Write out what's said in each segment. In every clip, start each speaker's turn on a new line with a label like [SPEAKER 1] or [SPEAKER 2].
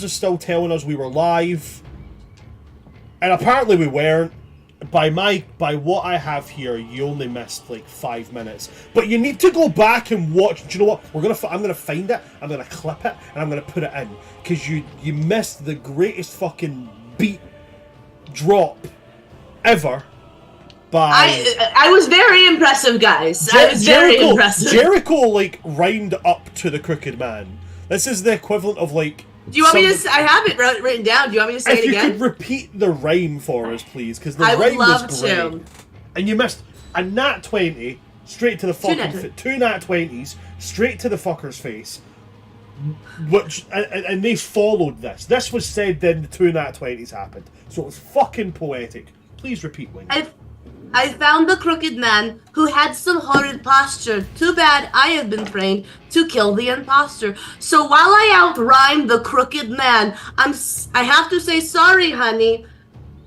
[SPEAKER 1] was still telling us we were live, and apparently we weren't. By what I have here, you only missed like 5 minutes. But you need to go back and watch. Do you know what? I'm gonna find it. I'm gonna clip it, and I'm gonna put it in because you missed the greatest fucking beat drop ever.
[SPEAKER 2] I was very impressive, guys. I was very impressive.
[SPEAKER 1] Jericho like rhymed up to the Crooked Man. This is the equivalent of like.
[SPEAKER 2] Do you want me to? I have it written down. Do you want me to say it again?
[SPEAKER 1] If you could repeat the rhyme for us, please, because the rhyme was great. I would love to. And you missed a nat 20 straight to the fucking two nat 20s straight to the fucker's face. Which and they followed this. This was said, then the 2 nat 20s happened. So it was fucking poetic. Please repeat, Wing.
[SPEAKER 2] I found the Crooked Man who had some horrid posture. Too bad I have been trained to kill the imposter. So while I out-rhyme the Crooked Man, I have to say sorry, honey.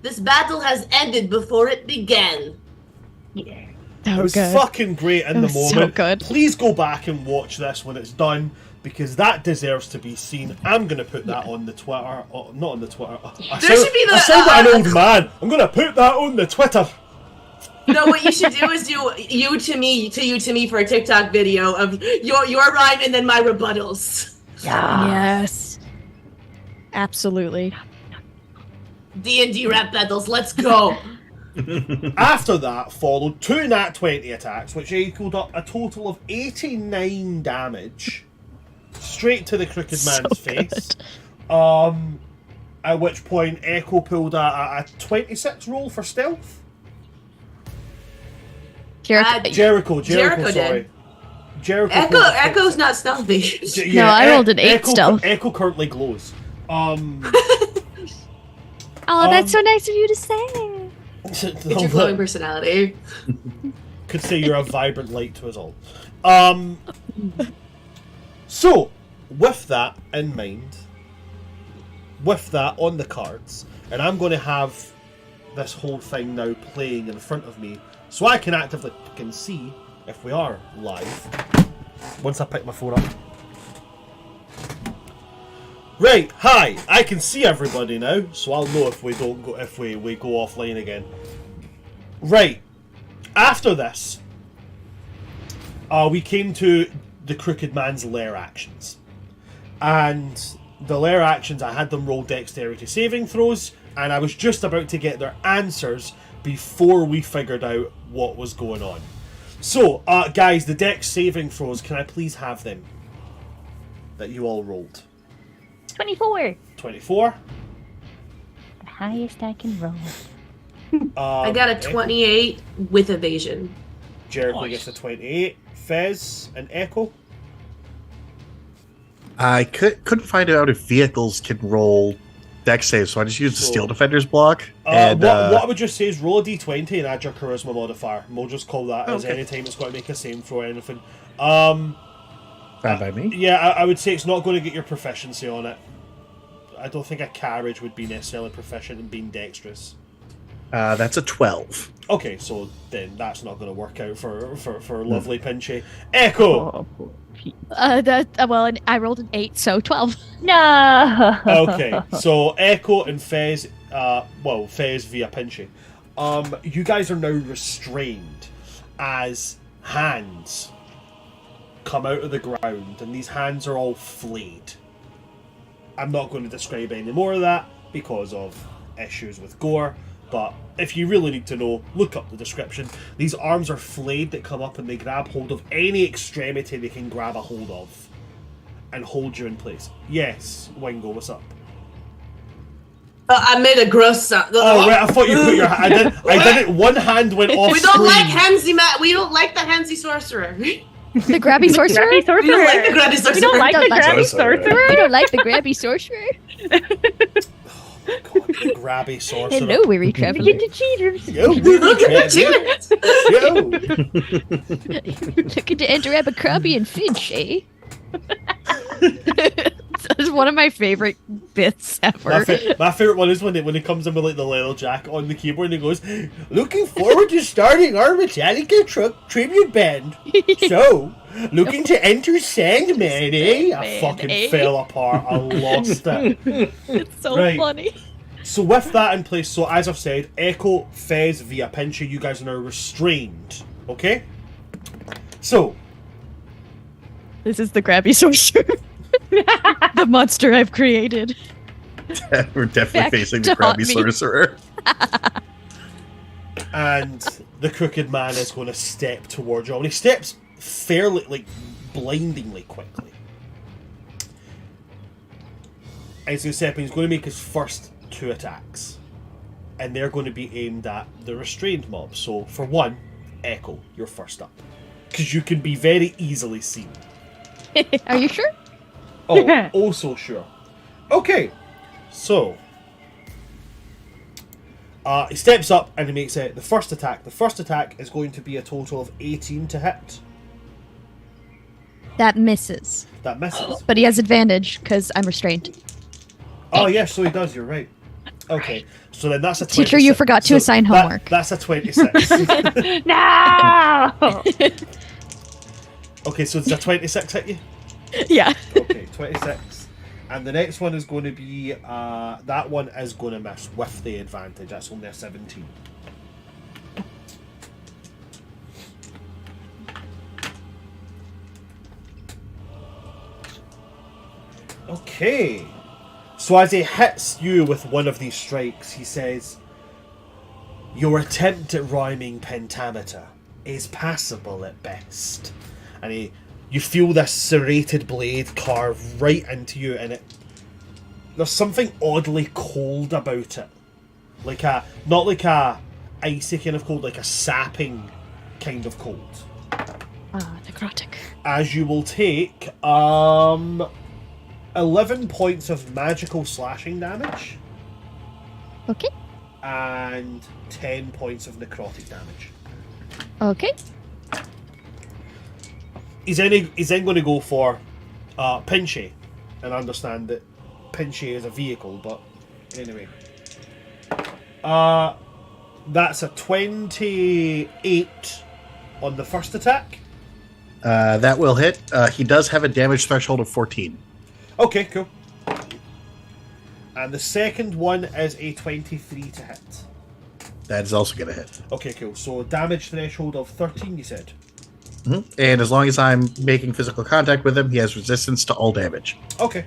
[SPEAKER 2] This battle has ended before it began.
[SPEAKER 3] Yeah.
[SPEAKER 1] It was fucking great in the moment.
[SPEAKER 3] So good.
[SPEAKER 1] Please go back and watch this when it's done, because that deserves to be seen. I'm going to put that on the Twitter. Oh, not on the Twitter. I sound like an old man. I'm going to put that on the Twitter.
[SPEAKER 2] No, what you should do is do you to me for a TikTok video of your rhyme and then my rebuttals.
[SPEAKER 3] Yeah. Yes. Absolutely.
[SPEAKER 2] D&D rap battles, let's go.
[SPEAKER 1] After that followed 2 nat 20 attacks, which equaled up a total of 89 damage straight to the Crooked Man's face. At which point Echo pulled a 26 roll for stealth. Jericho, sorry. Jericho.
[SPEAKER 2] Echo's not stealthy.
[SPEAKER 3] No, I rolled an 8 stealth.
[SPEAKER 1] Echo currently glows.
[SPEAKER 3] Oh, that's so nice of you to say.
[SPEAKER 2] It's your glowing personality.
[SPEAKER 1] Could say you're a vibrant light to us all. So, with that in mind, with that on the cards, and I'm going to have this whole thing now playing in front of me, so I can actively see if we are live. Once I pick my phone up. Right, hi. I can see everybody now, so I'll know if we don't go we go offline again. Right. After this, we came to the Crooked Man's lair actions, and the lair actions, I had them roll dexterity saving throws, and I was just about to get their answers before we figured out what was going on. So, guys, the dex saving throws, can I please have them? That you all rolled.
[SPEAKER 3] 24.
[SPEAKER 1] 24.
[SPEAKER 3] The highest I can roll.
[SPEAKER 2] I got a 28 with evasion.
[SPEAKER 1] Jericho gets a 28. Fez and Echo.
[SPEAKER 4] I couldn't find out if vehicles can roll dex saves, so I just used the Steel Defender's block.
[SPEAKER 1] What I would just say is roll a d20 and add your charisma modifier. We'll just call that as any time it's going to make a save throw or anything.
[SPEAKER 4] Fine by me.
[SPEAKER 1] Yeah, I would say it's not going to get your proficiency on it. I don't think a carriage would be necessarily proficient in being dexterous.
[SPEAKER 4] That's a 12.
[SPEAKER 1] Okay, so then that's not going to work out for lovely Pinchy. Echo!
[SPEAKER 3] Well, I rolled an 8, so 12. No!
[SPEAKER 1] Okay, so Echo and Fez, Fez via Pinchy. You guys are now restrained as hands come out of the ground, and these hands are all flayed. I'm not going to describe any more of that because of issues with gore, but if you really need to know, look up the description. These arms are flayed that come up and they grab hold of any extremity they can grab a hold of and hold you in place. Yes, Wingo, what's up?
[SPEAKER 2] I made a gross sound.
[SPEAKER 1] Oh, right, I thought you put your hand. I did it. One hand went off.
[SPEAKER 2] We don't like handsy We don't like the handsy sorcerer.
[SPEAKER 3] The grabby sorcerer?
[SPEAKER 2] We don't like the grabby sorcerer.
[SPEAKER 3] We don't like the grabby sorcerer. We don't like the grabby sorcerer.
[SPEAKER 1] Oh my god, the grabby sorcerer.
[SPEAKER 3] Hello, weary traveler.
[SPEAKER 2] Look at the cheaters.
[SPEAKER 1] Yo,
[SPEAKER 2] Look at the
[SPEAKER 1] cheaters.
[SPEAKER 3] Looking to enter Abercrombie and Finch, eh? That's one of my favorite bits ever.
[SPEAKER 1] My favorite one is when he comes in with like the leather jacket on the keyboard and he goes, "Looking forward to starting our Metallica truck tribute band. So, Looking to enter Sandman, eh? I
[SPEAKER 3] Sandman,
[SPEAKER 1] fucking
[SPEAKER 3] eh?
[SPEAKER 1] fell apart. I lost it.
[SPEAKER 3] It's so
[SPEAKER 1] Right.
[SPEAKER 3] funny.
[SPEAKER 1] So with that in place, so as I've said, Echo, Fez, via Pinchy, you guys are now restrained. Okay? So,
[SPEAKER 3] This is the grabby sorcerer. The monster I've created.
[SPEAKER 4] We're definitely
[SPEAKER 3] Back
[SPEAKER 4] facing
[SPEAKER 3] to
[SPEAKER 4] the crabby
[SPEAKER 3] haunt me.
[SPEAKER 4] sorcerer.
[SPEAKER 1] and the crooked man is going to step towards you. And he steps fairly, like, blindingly quickly. And he's going to step in, he's going to make his first 2 attacks. And they're going to be aimed at the restrained mob. So, for one, Echo, you're first up. Because you can be very easily seen.
[SPEAKER 3] Are you sure?
[SPEAKER 1] Oh, also sure. Okay, so he steps up and he makes the first attack. The first attack is going to be a total of 18 to hit.
[SPEAKER 3] That misses.
[SPEAKER 1] That misses.
[SPEAKER 3] But he has advantage because I'm restrained.
[SPEAKER 1] Oh, yes, so he does, you're right. Okay, so then that's a 26.
[SPEAKER 3] Teacher, you forgot to assign homework.
[SPEAKER 1] That's a 26.
[SPEAKER 5] No!
[SPEAKER 1] Okay, so does a 26 hit you?
[SPEAKER 3] Yeah.
[SPEAKER 1] Okay, 26. And the next one is going to be, that one is going to miss with the advantage. That's only a 17. Okay. So as he hits you with one of these strikes, he says, "Your attempt at rhyming pentameter is passable at best." And you feel this serrated blade carve right into you, and there's something oddly cold about it. Like not like a icy kind of cold, like a sapping kind of cold.
[SPEAKER 3] Necrotic.
[SPEAKER 1] As you will take 11 points of magical slashing damage
[SPEAKER 3] Okay.
[SPEAKER 1] and 10 points of necrotic damage.
[SPEAKER 3] Okay.
[SPEAKER 1] He's then going to go for Pinchy, and understand that Pinchy is a vehicle, but anyway. That's a 28 on the first attack.
[SPEAKER 4] That will hit. He does have a damage threshold of 14.
[SPEAKER 1] Okay, cool. And the second one is a 23 to hit.
[SPEAKER 4] That is also going to hit.
[SPEAKER 1] Okay, cool. So damage threshold of 13, you said?
[SPEAKER 4] Mm-hmm. And as long as I'm making physical contact with him, he has resistance to all damage.
[SPEAKER 1] Okay.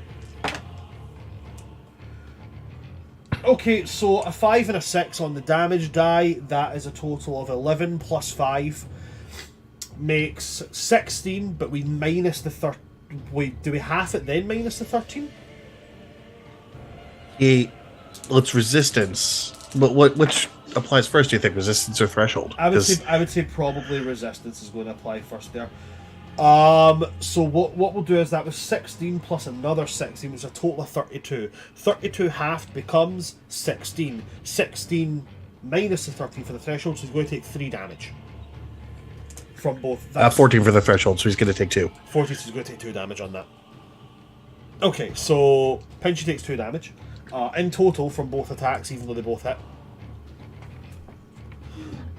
[SPEAKER 1] Okay, so a 5 and a 6 on the damage die. That is a total of 11 plus 5. Makes 16, but we minus the 13. Wait, do we half it then minus the 13?
[SPEAKER 4] It's resistance. But which applies first, do you think? Resistance or threshold?
[SPEAKER 1] I would say probably resistance is going to apply first there. So what we'll do is that was 16 plus another 16 was a total of 32. 32 halved becomes 16. 16 minus the 13 for the threshold, so he's going to take 3 damage. From both.
[SPEAKER 4] 14 for the threshold, so he's going to take 2.
[SPEAKER 1] 40, so he's going to take 2 damage on that. Okay, so Pinchy takes 2 damage. In total from both attacks, even though they both hit.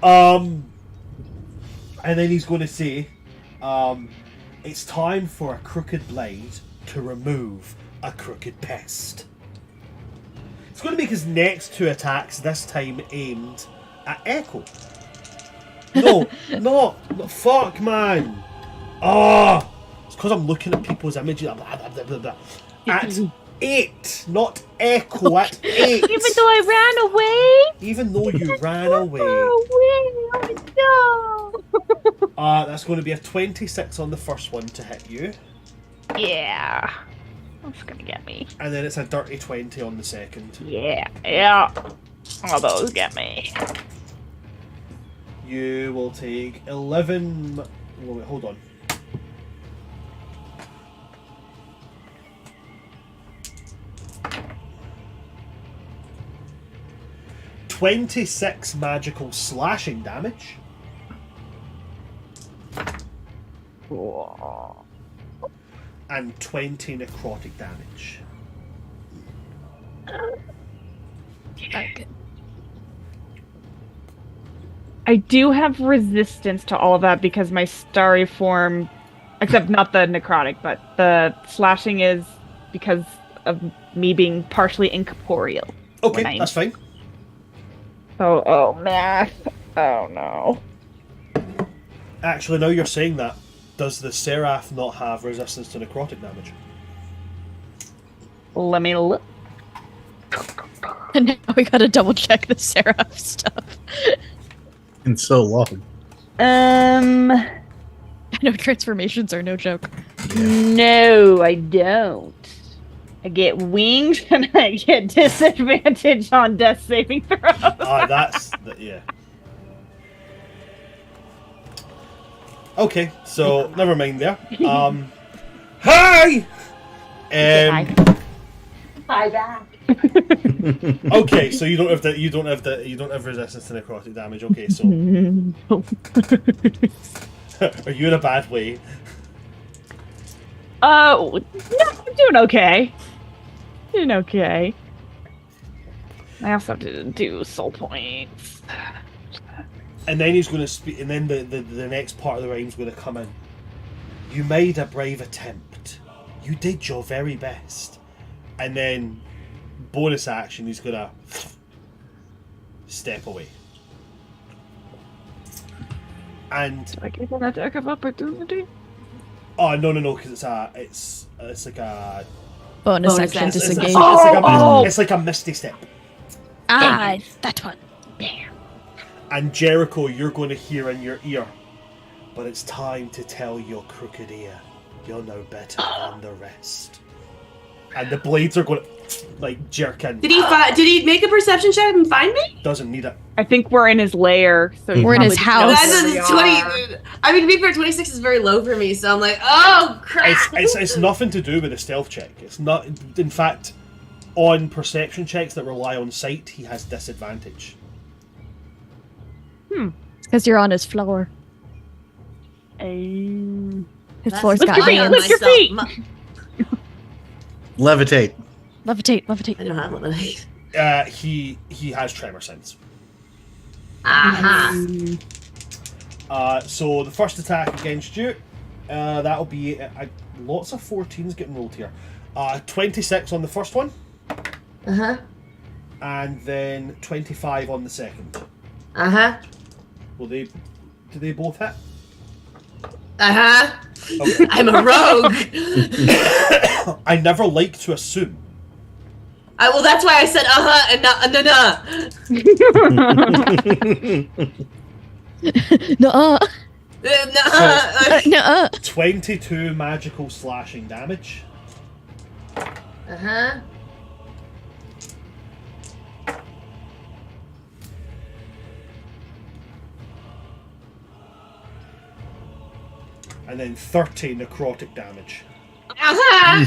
[SPEAKER 1] And then he's going to say, it's time for a crooked blade to remove a crooked pest. He's going to make his next 2 attacks, this time aimed at Echo. No, fuck, man. It's because I'm looking at people's images. Blah, blah, blah, blah, blah. At 8, not Echo, at 8.
[SPEAKER 5] Even though I ran away?
[SPEAKER 1] Even though you ran away.
[SPEAKER 5] Oh no!
[SPEAKER 1] That's going to be a 26 on the first one to hit you.
[SPEAKER 5] Yeah. That's gonna get me.
[SPEAKER 1] And then it's a dirty 20 on the second.
[SPEAKER 5] Yeah. All those get me.
[SPEAKER 1] You will take 11... Wait, hold on. ...26 magical slashing damage.
[SPEAKER 5] Cool.
[SPEAKER 1] And 20 necrotic damage.
[SPEAKER 3] Okay.
[SPEAKER 5] I do have resistance to all of that because my starry form Except not the necrotic, but the slashing is because of me being partially incorporeal.
[SPEAKER 1] Okay, that's fine.
[SPEAKER 5] Oh, math. Oh, no.
[SPEAKER 1] Actually, now you're saying that, does the Seraph not have resistance to necrotic damage?
[SPEAKER 5] Let me look.
[SPEAKER 3] And now we gotta double check the Seraph stuff.
[SPEAKER 4] In so long.
[SPEAKER 3] I know transformations are no joke.
[SPEAKER 5] No, I don't. I get wings and I get disadvantage on death saving throws.
[SPEAKER 1] Yeah. Okay, so never mind there. Hi!
[SPEAKER 5] Hi back.
[SPEAKER 1] Okay, so you don't have resistance to necrotic damage. Okay, so are you in a bad way?
[SPEAKER 5] No, I'm doing okay. I also have to do soul points.
[SPEAKER 1] And then he's going to speak, and then the next part of the rhyme's going to come in. You made a brave attempt. You did your very best. And then, bonus action, he's going to step away. And
[SPEAKER 5] Do I give an attack of opportunity?
[SPEAKER 1] oh no, because it's like a
[SPEAKER 3] Bonus
[SPEAKER 2] Bonus
[SPEAKER 3] action
[SPEAKER 2] action.
[SPEAKER 3] disengage.
[SPEAKER 1] it's like a misty step.
[SPEAKER 3] That one.
[SPEAKER 1] And Jericho, you're going to hear in your ear, but it's time to tell your crooked ear, you're no better than the rest. And the blades are going to, like, jerk in.
[SPEAKER 2] Did he make a perception check and find me?
[SPEAKER 1] Doesn't need it.
[SPEAKER 5] I think we're in his lair, so he
[SPEAKER 3] We're in his
[SPEAKER 5] probably
[SPEAKER 3] house.
[SPEAKER 5] knows
[SPEAKER 2] That's
[SPEAKER 5] where we
[SPEAKER 2] a
[SPEAKER 5] are.
[SPEAKER 2] 20. I mean, to be fair, 26 is very low for me, so I'm like, oh crap.
[SPEAKER 1] It's nothing to do with a stealth check. It's not. In fact, on perception checks that rely on sight, he has disadvantage.
[SPEAKER 3] Because you're on his floor.
[SPEAKER 5] Um,
[SPEAKER 3] His
[SPEAKER 2] That's
[SPEAKER 3] floor's got
[SPEAKER 5] Lift your feet,
[SPEAKER 3] hands.
[SPEAKER 5] lift your feet.
[SPEAKER 4] Levitate.
[SPEAKER 3] Levitate,
[SPEAKER 2] I
[SPEAKER 3] levitate.
[SPEAKER 2] don't have one of these.
[SPEAKER 1] He has tremor sense.
[SPEAKER 2] Aha.
[SPEAKER 1] So the first attack against you, that'll be lots of 14s getting rolled here. 26 on the first one,
[SPEAKER 2] Uh-huh.
[SPEAKER 1] and then 25 on the second.
[SPEAKER 2] Uh-huh.
[SPEAKER 1] Do they both hit?
[SPEAKER 2] Uh-huh.
[SPEAKER 1] Okay.
[SPEAKER 2] I'm a rogue.
[SPEAKER 1] I never like to assume.
[SPEAKER 2] Well, that's why I said uh-huh and not
[SPEAKER 3] Nuh-uh. Nuh-uh.
[SPEAKER 1] 22 magical slashing damage.
[SPEAKER 2] Uh-huh.
[SPEAKER 1] And then 30 necrotic damage.
[SPEAKER 2] Uh-huh.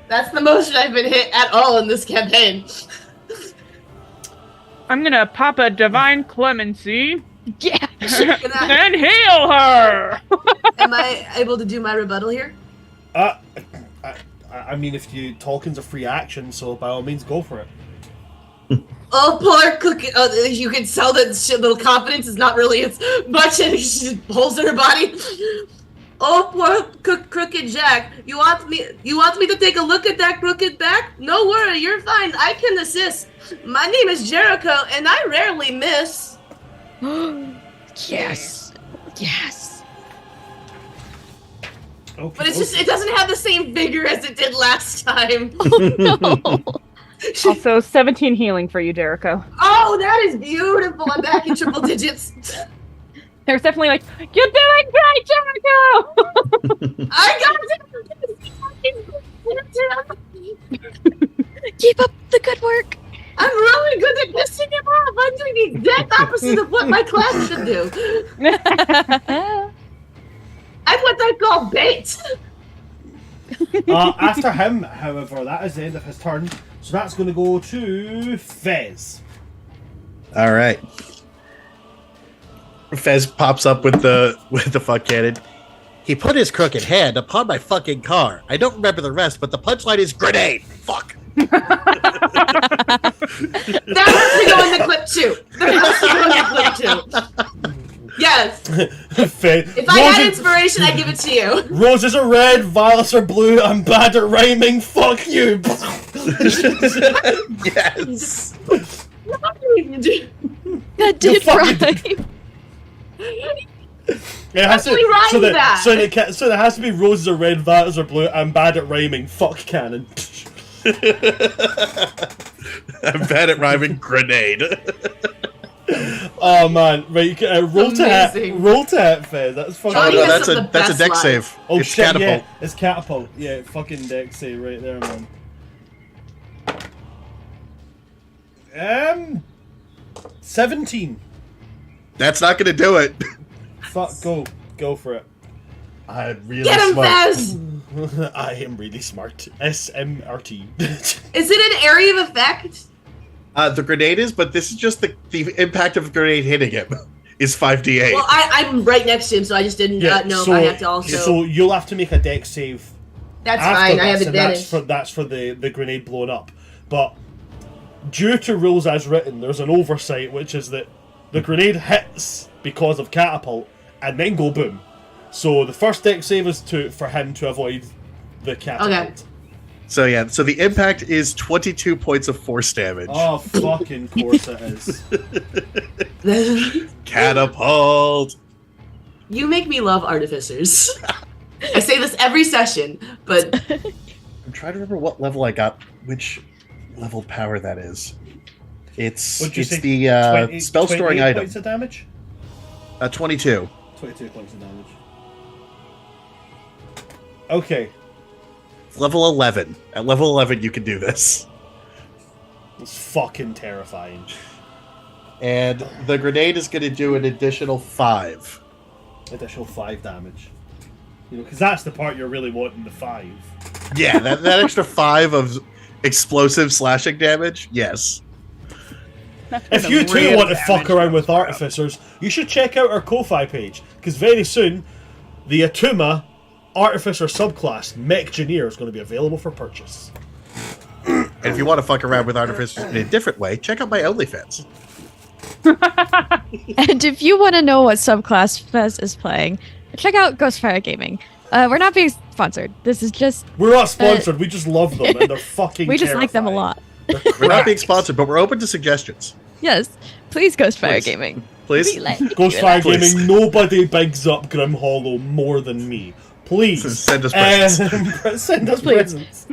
[SPEAKER 2] That's the most I've been hit at all in this campaign.
[SPEAKER 5] I'm gonna pop a divine clemency
[SPEAKER 3] Yeah.
[SPEAKER 5] and heal her.
[SPEAKER 2] Am I able to do my rebuttal here?
[SPEAKER 1] I mean, if Tolkien's a free action, so by all means, go for it.
[SPEAKER 2] Oh, poor Cookie. Oh, you can tell that little confidence is not really as much, and she just holds in her body. Oh, poor Crooked Jack. You want me to take a look at that crooked back? No worry, you're fine. I can assist. My name is Jericho, and I rarely miss.
[SPEAKER 3] Yes. Yes.
[SPEAKER 1] Okay,
[SPEAKER 2] But it doesn't have the same vigor as it did last time.
[SPEAKER 3] Oh no.
[SPEAKER 5] Also, 17 healing for you, Jericho.
[SPEAKER 2] Oh, that is beautiful. I'm back in triple digits.
[SPEAKER 5] There's definitely like, you're doing great, Jericho!
[SPEAKER 2] I got it.
[SPEAKER 3] Keep up the good work.
[SPEAKER 2] I'm really good at pissing him off. I'm doing the exact opposite of what my class should do. I'm what they call bait.
[SPEAKER 1] After him, however, that is the end of his turn. So that's going to go to Fez.
[SPEAKER 4] All right. Fez pops up with the fuck cannon. He put his crooked hand upon my fucking car. I don't remember the rest, but the punchline is grenade. Fuck.
[SPEAKER 2] That has to go in the clip too. That has to go in the clip too. Yeah, Yes.
[SPEAKER 1] Fez,
[SPEAKER 2] If I had inspiration, I'd give it to you.
[SPEAKER 1] Roses are red, violets are blue. I'm bad at rhyming. Fuck you.
[SPEAKER 4] Yes.
[SPEAKER 3] That did
[SPEAKER 1] fucking-
[SPEAKER 3] rhyme.
[SPEAKER 1] It has
[SPEAKER 2] How do we rhyme
[SPEAKER 1] so
[SPEAKER 2] that?
[SPEAKER 1] So there has to be roses are red, violets are blue. I'm bad at rhyming. Fuck canon.
[SPEAKER 4] I'm bad at rhyming grenade.
[SPEAKER 1] Oh man, right? Roll to hit.
[SPEAKER 2] Amazing.
[SPEAKER 1] Roll to hit, Fez. That's fucking.
[SPEAKER 2] Johnny
[SPEAKER 4] no,
[SPEAKER 2] has
[SPEAKER 4] that's
[SPEAKER 2] some
[SPEAKER 4] a
[SPEAKER 2] of the
[SPEAKER 4] that's a
[SPEAKER 2] best
[SPEAKER 4] deck
[SPEAKER 2] lines.
[SPEAKER 4] save.
[SPEAKER 1] Oh
[SPEAKER 4] It's
[SPEAKER 1] shit!
[SPEAKER 4] catapult.
[SPEAKER 1] Yeah, it's catapult. Yeah, fucking deck save right there, man. 17.
[SPEAKER 4] That's not gonna do it.
[SPEAKER 1] Fuck, go for it.
[SPEAKER 4] I'm really
[SPEAKER 2] Get him,
[SPEAKER 4] smart.
[SPEAKER 2] Fez!
[SPEAKER 1] I am really smart. SMRT.
[SPEAKER 2] Is it an area of effect?
[SPEAKER 4] The grenade is, but this is just the impact of a grenade hitting him is 5d8.
[SPEAKER 2] Well, I'm right next to him, so I just didn't know if I have to also.
[SPEAKER 1] So you'll have to make a deck save.
[SPEAKER 2] That's
[SPEAKER 1] after
[SPEAKER 2] fine. I have
[SPEAKER 1] this, and
[SPEAKER 2] advantage.
[SPEAKER 1] that's for the grenade blowing up. But due to rules as written, there's an oversight, which is that the grenade hits because of catapult and then go boom. So the first deck save is for him to avoid the catapult.
[SPEAKER 2] Okay.
[SPEAKER 4] So yeah, so the impact is 22 points of force damage.
[SPEAKER 1] Oh, fucking course it is.
[SPEAKER 4] Catapult.
[SPEAKER 2] You make me love artificers. I say this every session, but
[SPEAKER 4] I'm trying to remember what level I got, which level power that is. It's
[SPEAKER 1] What'd you say,
[SPEAKER 4] the spell storing
[SPEAKER 1] 28
[SPEAKER 4] item.
[SPEAKER 1] points of damage?
[SPEAKER 4] 22.
[SPEAKER 1] 22 points of damage. Okay.
[SPEAKER 4] Level 11. At level 11, you can do this.
[SPEAKER 1] It's fucking terrifying.
[SPEAKER 4] And the grenade is going to do an additional 5.
[SPEAKER 1] Additional 5 damage. You know, because that's the part you're really wanting, the 5.
[SPEAKER 4] Yeah, that extra 5 of explosive slashing damage, yes.
[SPEAKER 1] If you too want to fuck around with artificers, you should check out our Ko-Fi page, because very soon, the Atuma Artificer subclass Mechgineer is going to be available for purchase.
[SPEAKER 4] And if you want to fuck around with artificers in a different way, check out my OnlyFans.
[SPEAKER 3] And if you want to know what subclass Fez is playing, check out Ghostfire Gaming. We're not being sponsored. This is just
[SPEAKER 1] We're not sponsored, we just love them, and they're fucking
[SPEAKER 3] we just like them a
[SPEAKER 1] terrifying.
[SPEAKER 3] lot.
[SPEAKER 1] They're
[SPEAKER 4] We're not being
[SPEAKER 1] cracked.
[SPEAKER 4] sponsored, but we're open to suggestions.
[SPEAKER 3] Yes, please Ghostfire
[SPEAKER 4] Please.
[SPEAKER 3] Gaming.
[SPEAKER 4] Please?
[SPEAKER 3] We like-
[SPEAKER 1] Ghostfire
[SPEAKER 4] Please.
[SPEAKER 1] Gaming, nobody bigs up Grim Hollow more than me. Please.
[SPEAKER 4] Send us presents.
[SPEAKER 1] Send us
[SPEAKER 3] Please.
[SPEAKER 1] presents.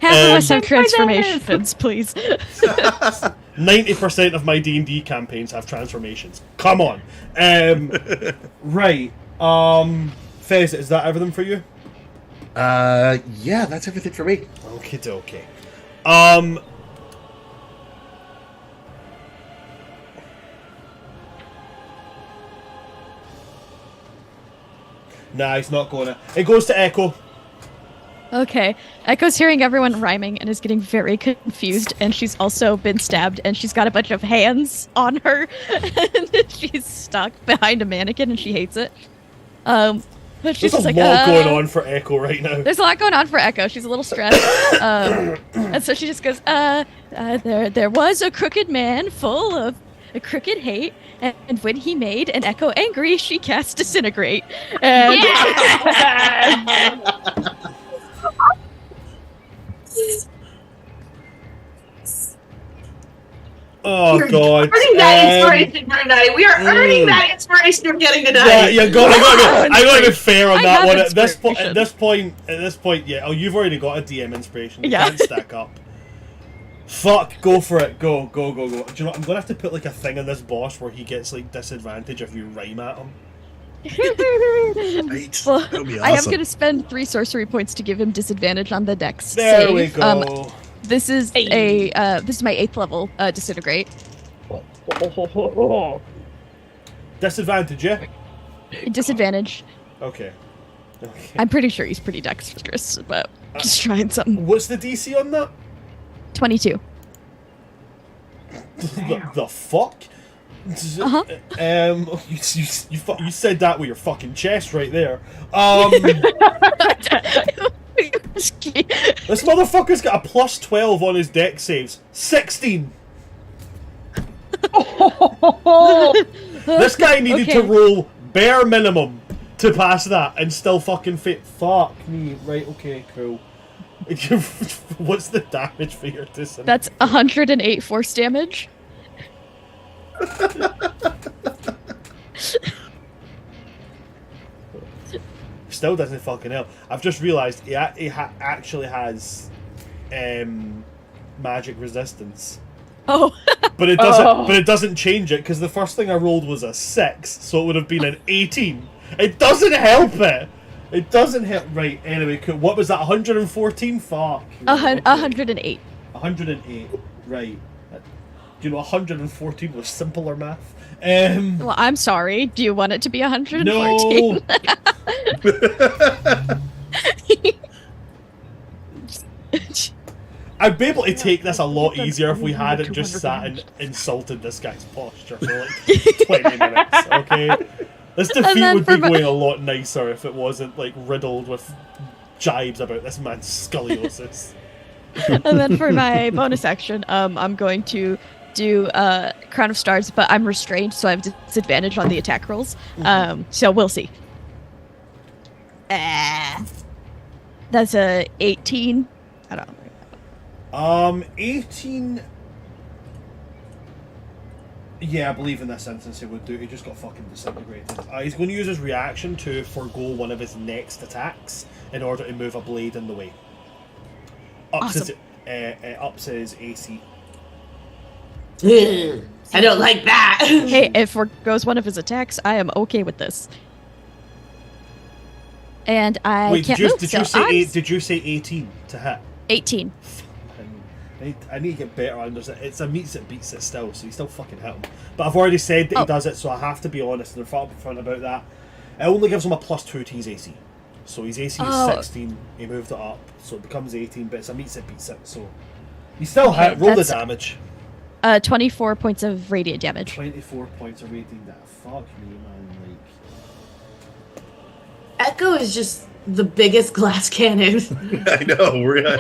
[SPEAKER 3] Half of us have
[SPEAKER 5] My
[SPEAKER 3] transformations, please.
[SPEAKER 1] 90% of my D&D campaigns have transformations. Come on. Right. Fez, is that everything for you?
[SPEAKER 4] Yeah, that's everything for me.
[SPEAKER 1] Okay. Nah, he's not gonna. It goes to Echo.
[SPEAKER 3] Okay. Echo's hearing everyone rhyming and is getting very confused, and she's also been stabbed, and she's got a bunch of hands on her, and she's stuck behind a mannequin, and she hates it. But she's
[SPEAKER 1] There's a
[SPEAKER 3] just like,
[SPEAKER 1] lot going on for Echo right now.
[SPEAKER 3] There's a lot going on for Echo. She's a little stressed. And so she just goes, there was a crooked man full of a crooked hate, and when he made an Echo angry, she cast Disintegrate. And
[SPEAKER 1] Oh
[SPEAKER 2] You're
[SPEAKER 1] god.
[SPEAKER 2] earning that inspiration for tonight. We are earning that inspiration you're getting
[SPEAKER 1] Yeah,
[SPEAKER 2] tonight.
[SPEAKER 1] I gotta be fair on
[SPEAKER 3] I
[SPEAKER 1] that
[SPEAKER 3] have
[SPEAKER 1] one. At this
[SPEAKER 3] inspiration.
[SPEAKER 1] point, yeah. Oh, you've already got a DM inspiration. You
[SPEAKER 3] Yeah.
[SPEAKER 1] can't stack up. Fuck, go for it. Go. Do you know what? I'm gonna have to put like a thing in this boss where he gets like disadvantage if you rhyme at him.
[SPEAKER 4] Right.
[SPEAKER 3] well,
[SPEAKER 4] That would be
[SPEAKER 3] I am
[SPEAKER 4] awesome.
[SPEAKER 3] going to spend 3 sorcery points to give him disadvantage on the dex
[SPEAKER 1] There
[SPEAKER 3] save.
[SPEAKER 1] we go.
[SPEAKER 3] This is this is my 8th level Disintegrate.
[SPEAKER 1] Disadvantage, yeah?
[SPEAKER 3] Disadvantage.
[SPEAKER 1] Okay.
[SPEAKER 3] I'm pretty sure he's pretty dexterous, but just trying something.
[SPEAKER 1] What's the DC on that?
[SPEAKER 3] 22.
[SPEAKER 1] The fuck?
[SPEAKER 3] Uh-huh.
[SPEAKER 1] You said that with your fucking chest right there. This motherfucker's got a plus 12 on his deck saves. 16. This guy needed to roll bare minimum to pass that and still fucking fit. Fuck me. Right, okay, cool. What's the damage for your disintegrate?
[SPEAKER 3] That's 108 force damage.
[SPEAKER 1] Still doesn't fucking help. I've just realised he actually has magic resistance.
[SPEAKER 3] Oh.
[SPEAKER 1] But it doesn't. But it doesn't change it because the first thing I rolled was a 6, so it would have been an 18. It doesn't help it. It doesn't help. Right. Anyway, cool. What was that? 114. Fuck.
[SPEAKER 3] 108.
[SPEAKER 1] 108. Right. Do you know 114 was simpler math?
[SPEAKER 3] Well, I'm sorry. Do you want it to be 114?
[SPEAKER 1] No. I'd be able to take this a lot easier if we hadn't just sat and insulted this guy's posture for like 20 minutes, okay? This defeat would be going a lot nicer if it wasn't like riddled with jibes about this man's scoliosis.
[SPEAKER 3] And then for my bonus action, I'm going to do Crown of Stars, but I'm restrained, so I have disadvantage on the attack rolls. So we'll see. That's a 18. I don't know.
[SPEAKER 1] 18. Yeah, I believe in this instance it would do. He just got fucking disintegrated. He's going to use his reaction to forgo one of his next attacks in order to move a blade in the way. Ups his AC.
[SPEAKER 2] I don't like that.
[SPEAKER 3] Hey, if forgoes one of his attacks, I am okay with this. And I can't move.
[SPEAKER 1] Did you say 18 to hit?
[SPEAKER 3] 18.
[SPEAKER 1] I need to get better on this. It's a meets it beats it still, so you still fucking hit him. But I've already said that he does it, so I have to be honest and upfront about that. It only gives him a +2 to his AC. So his AC is 16, he moved it up, so it becomes 18, but it's a meets it beats it, so you still hit. Roll the damage.
[SPEAKER 3] 24 points of radiant damage.
[SPEAKER 1] 24 points of radiant damage. Fuck me, man.
[SPEAKER 2] Like, Echo is just the biggest glass cannon.
[SPEAKER 4] I know.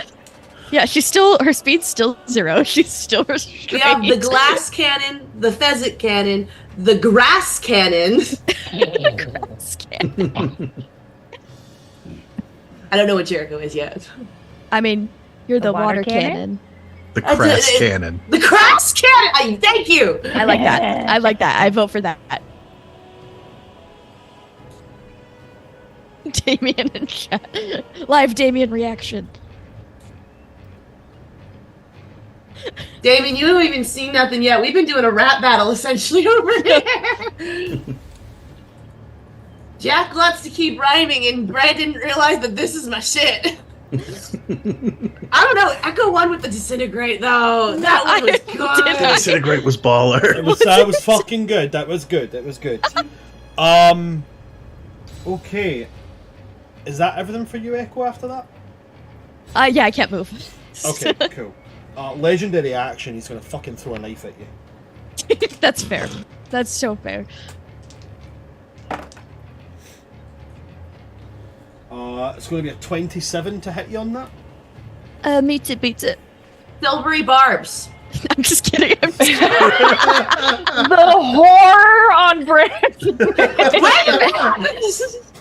[SPEAKER 3] Yeah, her speed's still 0. She's still restrained.
[SPEAKER 2] We have the glass cannon, the pheasant cannon, the grass cannon.
[SPEAKER 3] Grass cannon.
[SPEAKER 2] I don't know what Jericho is yet.
[SPEAKER 3] I mean, you're the water cannon.
[SPEAKER 4] The crass cannon.
[SPEAKER 2] The crass cannon! Thank you!
[SPEAKER 3] I like that. I like that. I vote for that. Damien in chat. Live Damien reaction.
[SPEAKER 2] Damien, you haven't even seen nothing yet. We've been doing a rap battle essentially over here. Jack wants to keep rhyming, and Brad didn't realize that this is my shit. I don't know. Echo won with the disintegrate though. That one was good.
[SPEAKER 4] Disintegrate was baller.
[SPEAKER 1] That was fucking good. That was good. Okay. Is that everything for you, Echo, after that?
[SPEAKER 3] Yeah, I can't move.
[SPEAKER 1] Okay, cool. Legendary action, he's gonna fucking throw a knife at you.
[SPEAKER 3] That's fair. That's so fair.
[SPEAKER 1] It's gonna be a 27 to hit you on that.
[SPEAKER 3] Meets it, beats it.
[SPEAKER 2] Silvery barbs.
[SPEAKER 3] I'm just kidding.
[SPEAKER 5] The horror on Brad.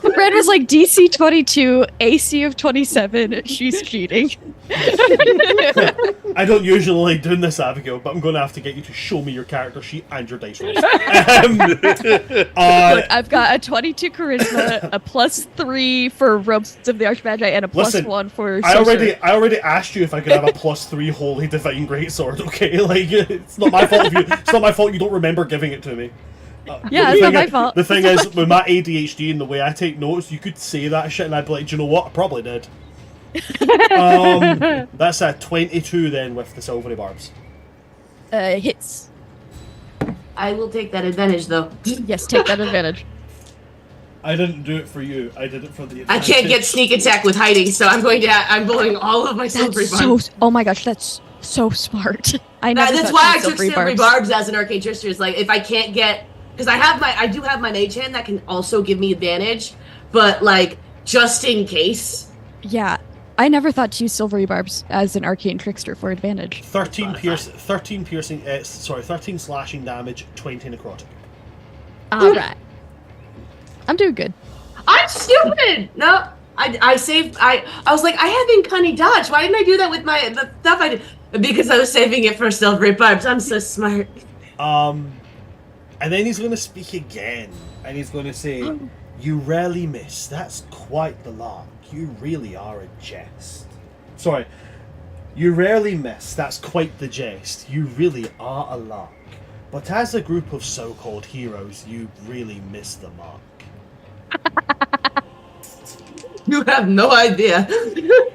[SPEAKER 3] Brad was like DC 22, AC of 27. She's cheating.
[SPEAKER 1] I don't usually like doing this, Abigail, but I'm going to have to get you to show me your character sheet and your dice rolls.
[SPEAKER 3] Look, I've got a 22 charisma, a +3 for Robes of the Archmagi, and a +1 for Sorcerer.
[SPEAKER 1] I already asked you if I could have a +3 Holy Divine Greatsword. Okay, like it's not my fault. It's not my fault you don't remember giving it to me.
[SPEAKER 3] Yeah, it's not my fault.
[SPEAKER 1] The thing is, with my ADHD and the way I take notes, you could say that shit and I'd be like, do you know what? I probably did. That's a 22 then with the silvery barbs.
[SPEAKER 3] Hits.
[SPEAKER 2] I will take that advantage though.
[SPEAKER 3] Yes, take that advantage.
[SPEAKER 1] I didn't do it for you. I did it for the
[SPEAKER 2] I can't get sneak attack with hiding, so I'm blowing all of my silvery barbs.
[SPEAKER 3] Oh my gosh, that's so smart.
[SPEAKER 2] That's why I took silvery barbs as an arcane trickster. Is like if I can't get, because I do have my mage hand that can also give me advantage, but like just in case.
[SPEAKER 3] Yeah, I never thought to use silvery barbs as an arcane trickster for advantage.
[SPEAKER 1] 13 slashing damage, 20 necrotic.
[SPEAKER 3] All right. I'm doing good.
[SPEAKER 2] I'm stupid. No, I saved. I was like, I have uncanny dodge. Why didn't I do that with the stuff I did? Because I was saving it for silvery barbs. I'm so smart.
[SPEAKER 1] And then he's going to speak again, and he's going to say, "You rarely miss. That's quite the lark. You really are a jest." Sorry. You rarely miss. That's quite the jest. You really are a lark. But as a group of so-called heroes, you really miss the mark.
[SPEAKER 2] You have no idea.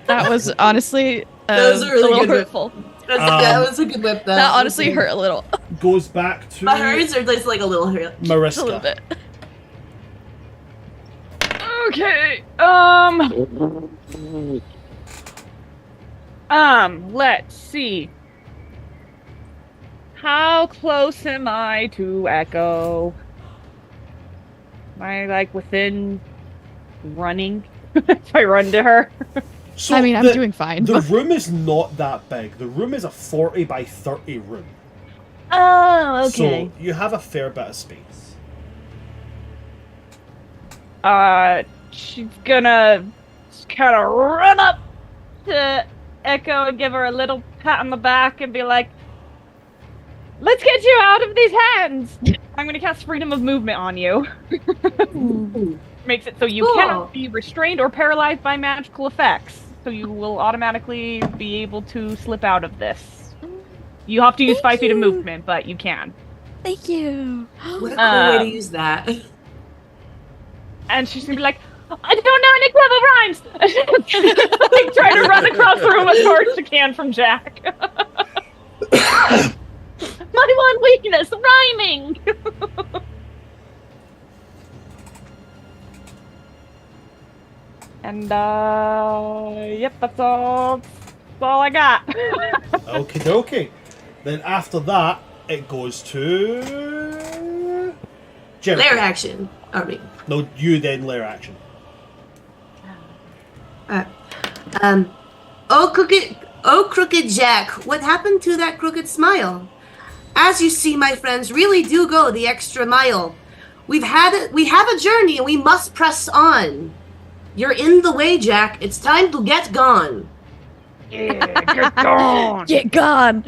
[SPEAKER 3] That was honestly
[SPEAKER 2] That was a really
[SPEAKER 3] little
[SPEAKER 2] good whip.
[SPEAKER 3] hurtful.
[SPEAKER 2] That was a good whip.
[SPEAKER 3] That honestly hurt a little.
[SPEAKER 1] Goes back to
[SPEAKER 2] My hers are just like a little hurt.
[SPEAKER 3] Just a little
[SPEAKER 1] Mariska.
[SPEAKER 3] bit.
[SPEAKER 5] Okay. Let's see. How close am I to Echo? Am I like within running? If I run to her.
[SPEAKER 1] So
[SPEAKER 3] I mean, I'm doing fine.
[SPEAKER 1] The room is not that big. The room is a 40 by 30 room.
[SPEAKER 5] Oh, okay.
[SPEAKER 1] So you have a fair bit of space.
[SPEAKER 5] She's gonna kind of run up to Echo and give her a little pat on the back and be like, "Let's get you out of these hands! I'm gonna cast freedom of movement on you." Makes it so you
[SPEAKER 2] Cool.
[SPEAKER 5] cannot be restrained or paralyzed by magical effects. So you will automatically be able to slip out of this. You have to use 5 feet of movement, but you can.
[SPEAKER 3] Thank you.
[SPEAKER 2] What a cool way to use that.
[SPEAKER 5] And she's gonna be like, "I don't know any clever rhymes!" Like, trying to run across the room as hard as she can from Jack. My one weakness, rhyming! And, yep, that's all I got.
[SPEAKER 1] Okie dokie. Then after that, it goes to... Jericho.
[SPEAKER 2] Lair action. I mean,
[SPEAKER 1] No, you then lair action.
[SPEAKER 2] Oh crooked Jack, what happened to that crooked smile? As you see, my friends really do go the extra mile. We have a journey and we must press on. You're in the way, Jack. It's time to get gone.
[SPEAKER 5] Yeah, get gone!
[SPEAKER 3] Get gone.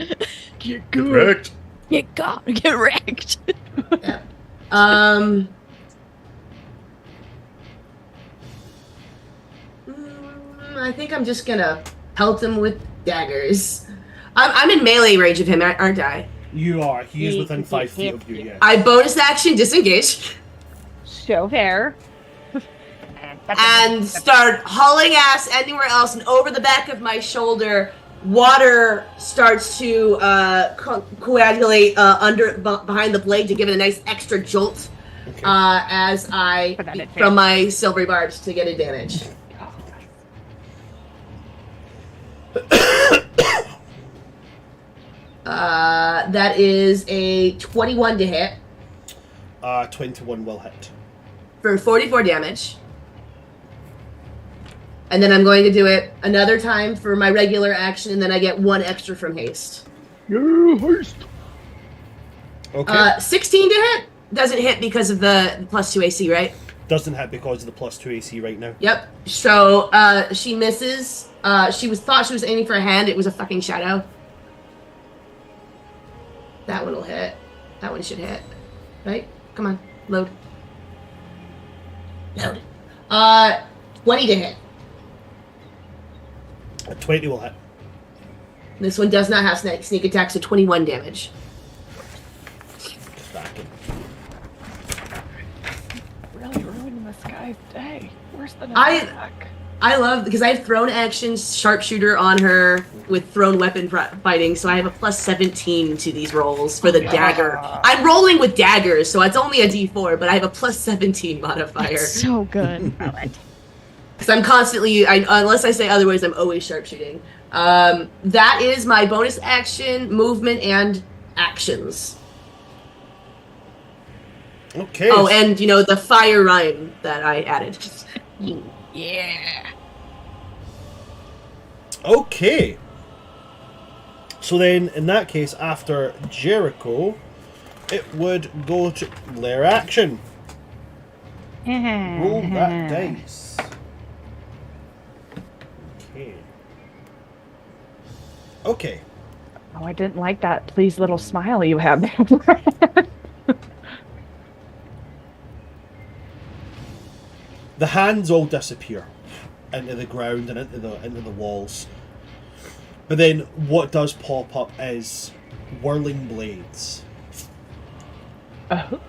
[SPEAKER 4] Get correct.
[SPEAKER 3] Get gone. Get wrecked.
[SPEAKER 2] I think I'm just gonna pelt him with daggers. I'm in melee range of him, aren't I?
[SPEAKER 1] You are. He is within 5 feet of you, yes.
[SPEAKER 2] I bonus action disengage
[SPEAKER 5] Show hair.
[SPEAKER 2] and start hauling ass anywhere else, and over the back of my shoulder, water starts to coagulate behind the blade to give it a nice extra jolt.
[SPEAKER 1] Okay.
[SPEAKER 2] As I
[SPEAKER 5] Put that in
[SPEAKER 2] from my silvery barbs to get advantage. That is a 21 to hit
[SPEAKER 1] 21 will hit.
[SPEAKER 2] for 44 damage. And then I'm going to do it another time for my regular action, and then I get 1 extra from haste.
[SPEAKER 4] Yeah, haste.
[SPEAKER 1] Okay.
[SPEAKER 2] 16 to hit? Doesn't hit because of the +2 AC, right?
[SPEAKER 1] Doesn't hit because of the +2 AC right now.
[SPEAKER 2] Yep. So she misses. She thought she was aiming for a hand. It was a fucking shadow. That one will hit. That one should hit. Right? Come on. Load. Load. 20 to hit.
[SPEAKER 1] A 20 will hit.
[SPEAKER 2] This one does not have sneak attack, so 21 damage.
[SPEAKER 1] Just back in.
[SPEAKER 5] Really ruining this guy's day. Where's the
[SPEAKER 2] I love, because I have thrown actions, sharpshooter on her with thrown weapon fighting, so I have a +17 to these rolls for the dagger. I'm rolling with daggers, so it's only a d4, but I have a +17 modifier.
[SPEAKER 3] That's so good.
[SPEAKER 2] Because I'm constantly, unless I say otherwise, I'm always sharpshooting. That is my bonus action, movement, and actions.
[SPEAKER 1] Okay.
[SPEAKER 2] Oh, and, the fire rhyme that I added.
[SPEAKER 3] Yeah.
[SPEAKER 1] Okay. So then, in that case, after Jericho, it would go to lair action. Roll that dice. Okay. Okay.
[SPEAKER 5] Oh, I didn't like that pleased little smile you had there.
[SPEAKER 1] The hands all disappear into the ground and into the walls. But then what does pop up is whirling blades.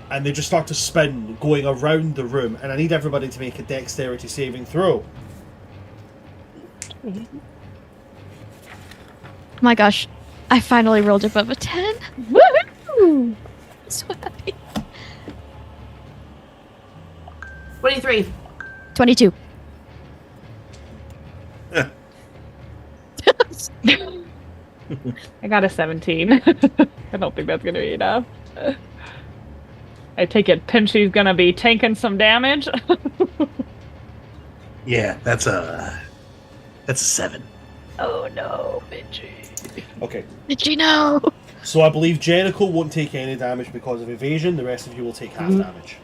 [SPEAKER 1] And they just start to spin, going around the room, and I need everybody to make a dexterity saving throw.
[SPEAKER 3] Oh my gosh, I finally rolled above a 10. Woohoo! I'm so happy.
[SPEAKER 2] 23.
[SPEAKER 3] 22.
[SPEAKER 5] I got a 17. I don't think that's gonna be enough. I take it Pinchy's gonna be taking some damage.
[SPEAKER 4] Yeah, that's a 7.
[SPEAKER 5] Oh no, Pinchy.
[SPEAKER 1] Okay.
[SPEAKER 3] Did you know?
[SPEAKER 1] So I believe Jericho won't take any damage because of evasion. The rest of you will take half damage.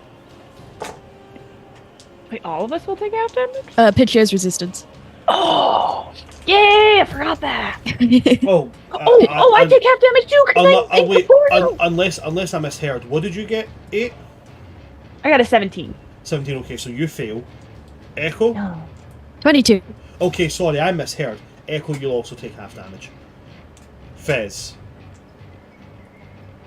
[SPEAKER 5] Wait, all of us will take half damage?
[SPEAKER 3] Pitch has resistance.
[SPEAKER 5] Oh! Yay! I forgot that!
[SPEAKER 1] Oh,
[SPEAKER 5] I take half damage too! Cause I
[SPEAKER 1] wait,
[SPEAKER 5] corporeal.
[SPEAKER 1] unless I misheard. What did you get? 8?
[SPEAKER 5] I got a 17.
[SPEAKER 1] 17, okay, so you fail. Echo?
[SPEAKER 5] No.
[SPEAKER 3] 22.
[SPEAKER 1] Okay, sorry, I misheard. Echo, you'll also take half damage. Fez,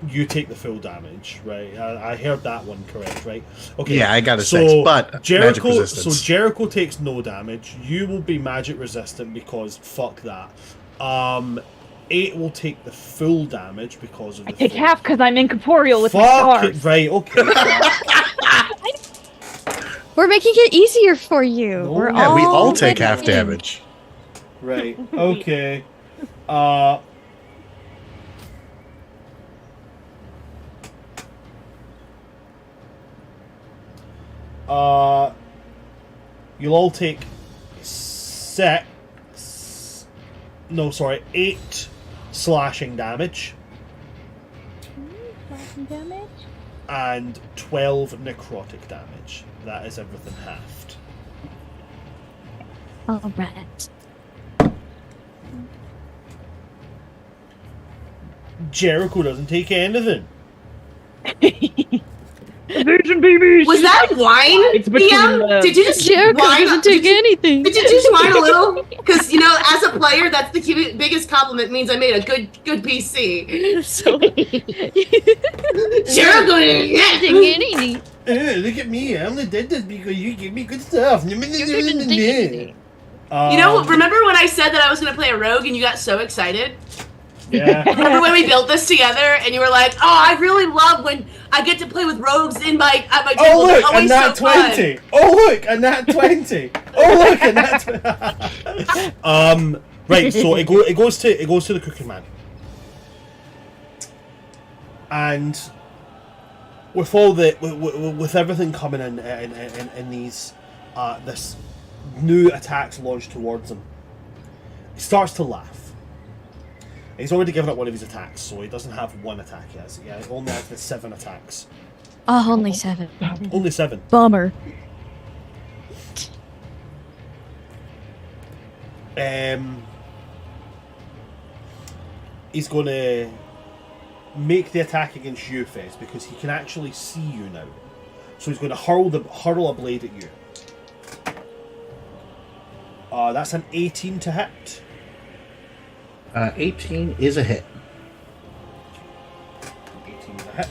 [SPEAKER 1] you take the full damage, right? I heard that one correct, right? Okay.
[SPEAKER 4] Yeah, I got a 6, but magic
[SPEAKER 1] Jericho,
[SPEAKER 4] resistance.
[SPEAKER 1] so Jericho takes no damage. You will be magic resistant because fuck that. 8 will take the full damage because of the
[SPEAKER 5] I take
[SPEAKER 1] full-
[SPEAKER 5] half because I'm incorporeal with my
[SPEAKER 1] Fuck
[SPEAKER 5] stars.
[SPEAKER 1] it, right, okay.
[SPEAKER 3] We're making it easier for you.
[SPEAKER 1] No.
[SPEAKER 3] We're
[SPEAKER 4] Yeah, we all
[SPEAKER 3] all
[SPEAKER 4] take half
[SPEAKER 3] winning.
[SPEAKER 4] damage.
[SPEAKER 1] Right, okay. You'll all take 8 slashing damage
[SPEAKER 5] Damage?
[SPEAKER 1] and 12 necrotic damage. That is everything halved.
[SPEAKER 3] All right.
[SPEAKER 1] Jericho doesn't take anything.
[SPEAKER 5] Virgin babies!
[SPEAKER 2] Was that wine?
[SPEAKER 5] It's between
[SPEAKER 2] DM?
[SPEAKER 5] the-
[SPEAKER 2] Did you just
[SPEAKER 3] Jericho
[SPEAKER 2] whine?
[SPEAKER 3] doesn't take anything.
[SPEAKER 2] Did you just whine a little? Because as a player, that's the biggest compliment. Means I made a good PC.
[SPEAKER 3] So,
[SPEAKER 2] Jericho,
[SPEAKER 3] taking anything.
[SPEAKER 1] Look at me! I only did this because you gave me good stuff.
[SPEAKER 3] Didn't take anything.
[SPEAKER 2] Remember when I said that I was going to play a rogue and you got so excited?
[SPEAKER 1] Yeah.
[SPEAKER 2] Remember when we built this together and you were like, "Oh, I really love when I get to play with rogues at my table.
[SPEAKER 1] Oh look,
[SPEAKER 2] It's
[SPEAKER 1] a
[SPEAKER 2] always
[SPEAKER 1] nat
[SPEAKER 2] so fun."
[SPEAKER 1] 20! Oh look, a nat 20! Oh look, a nat 20! Right, so it goes to the cooking man. And with all the with everything coming in these this new attacks launched towards him, he starts to laugh. He's already given up one of his attacks, so he doesn't have one attack yet. Yeah, he only has the 7 attacks.
[SPEAKER 3] Oh, only 7.
[SPEAKER 1] Only 7.
[SPEAKER 3] Bummer.
[SPEAKER 1] He's going to make the attack against you, Fez, because he can actually see you now. So he's going to hurl a blade at you. That's an 18 to hit.
[SPEAKER 4] 18 is a hit.
[SPEAKER 1] 18 to hit.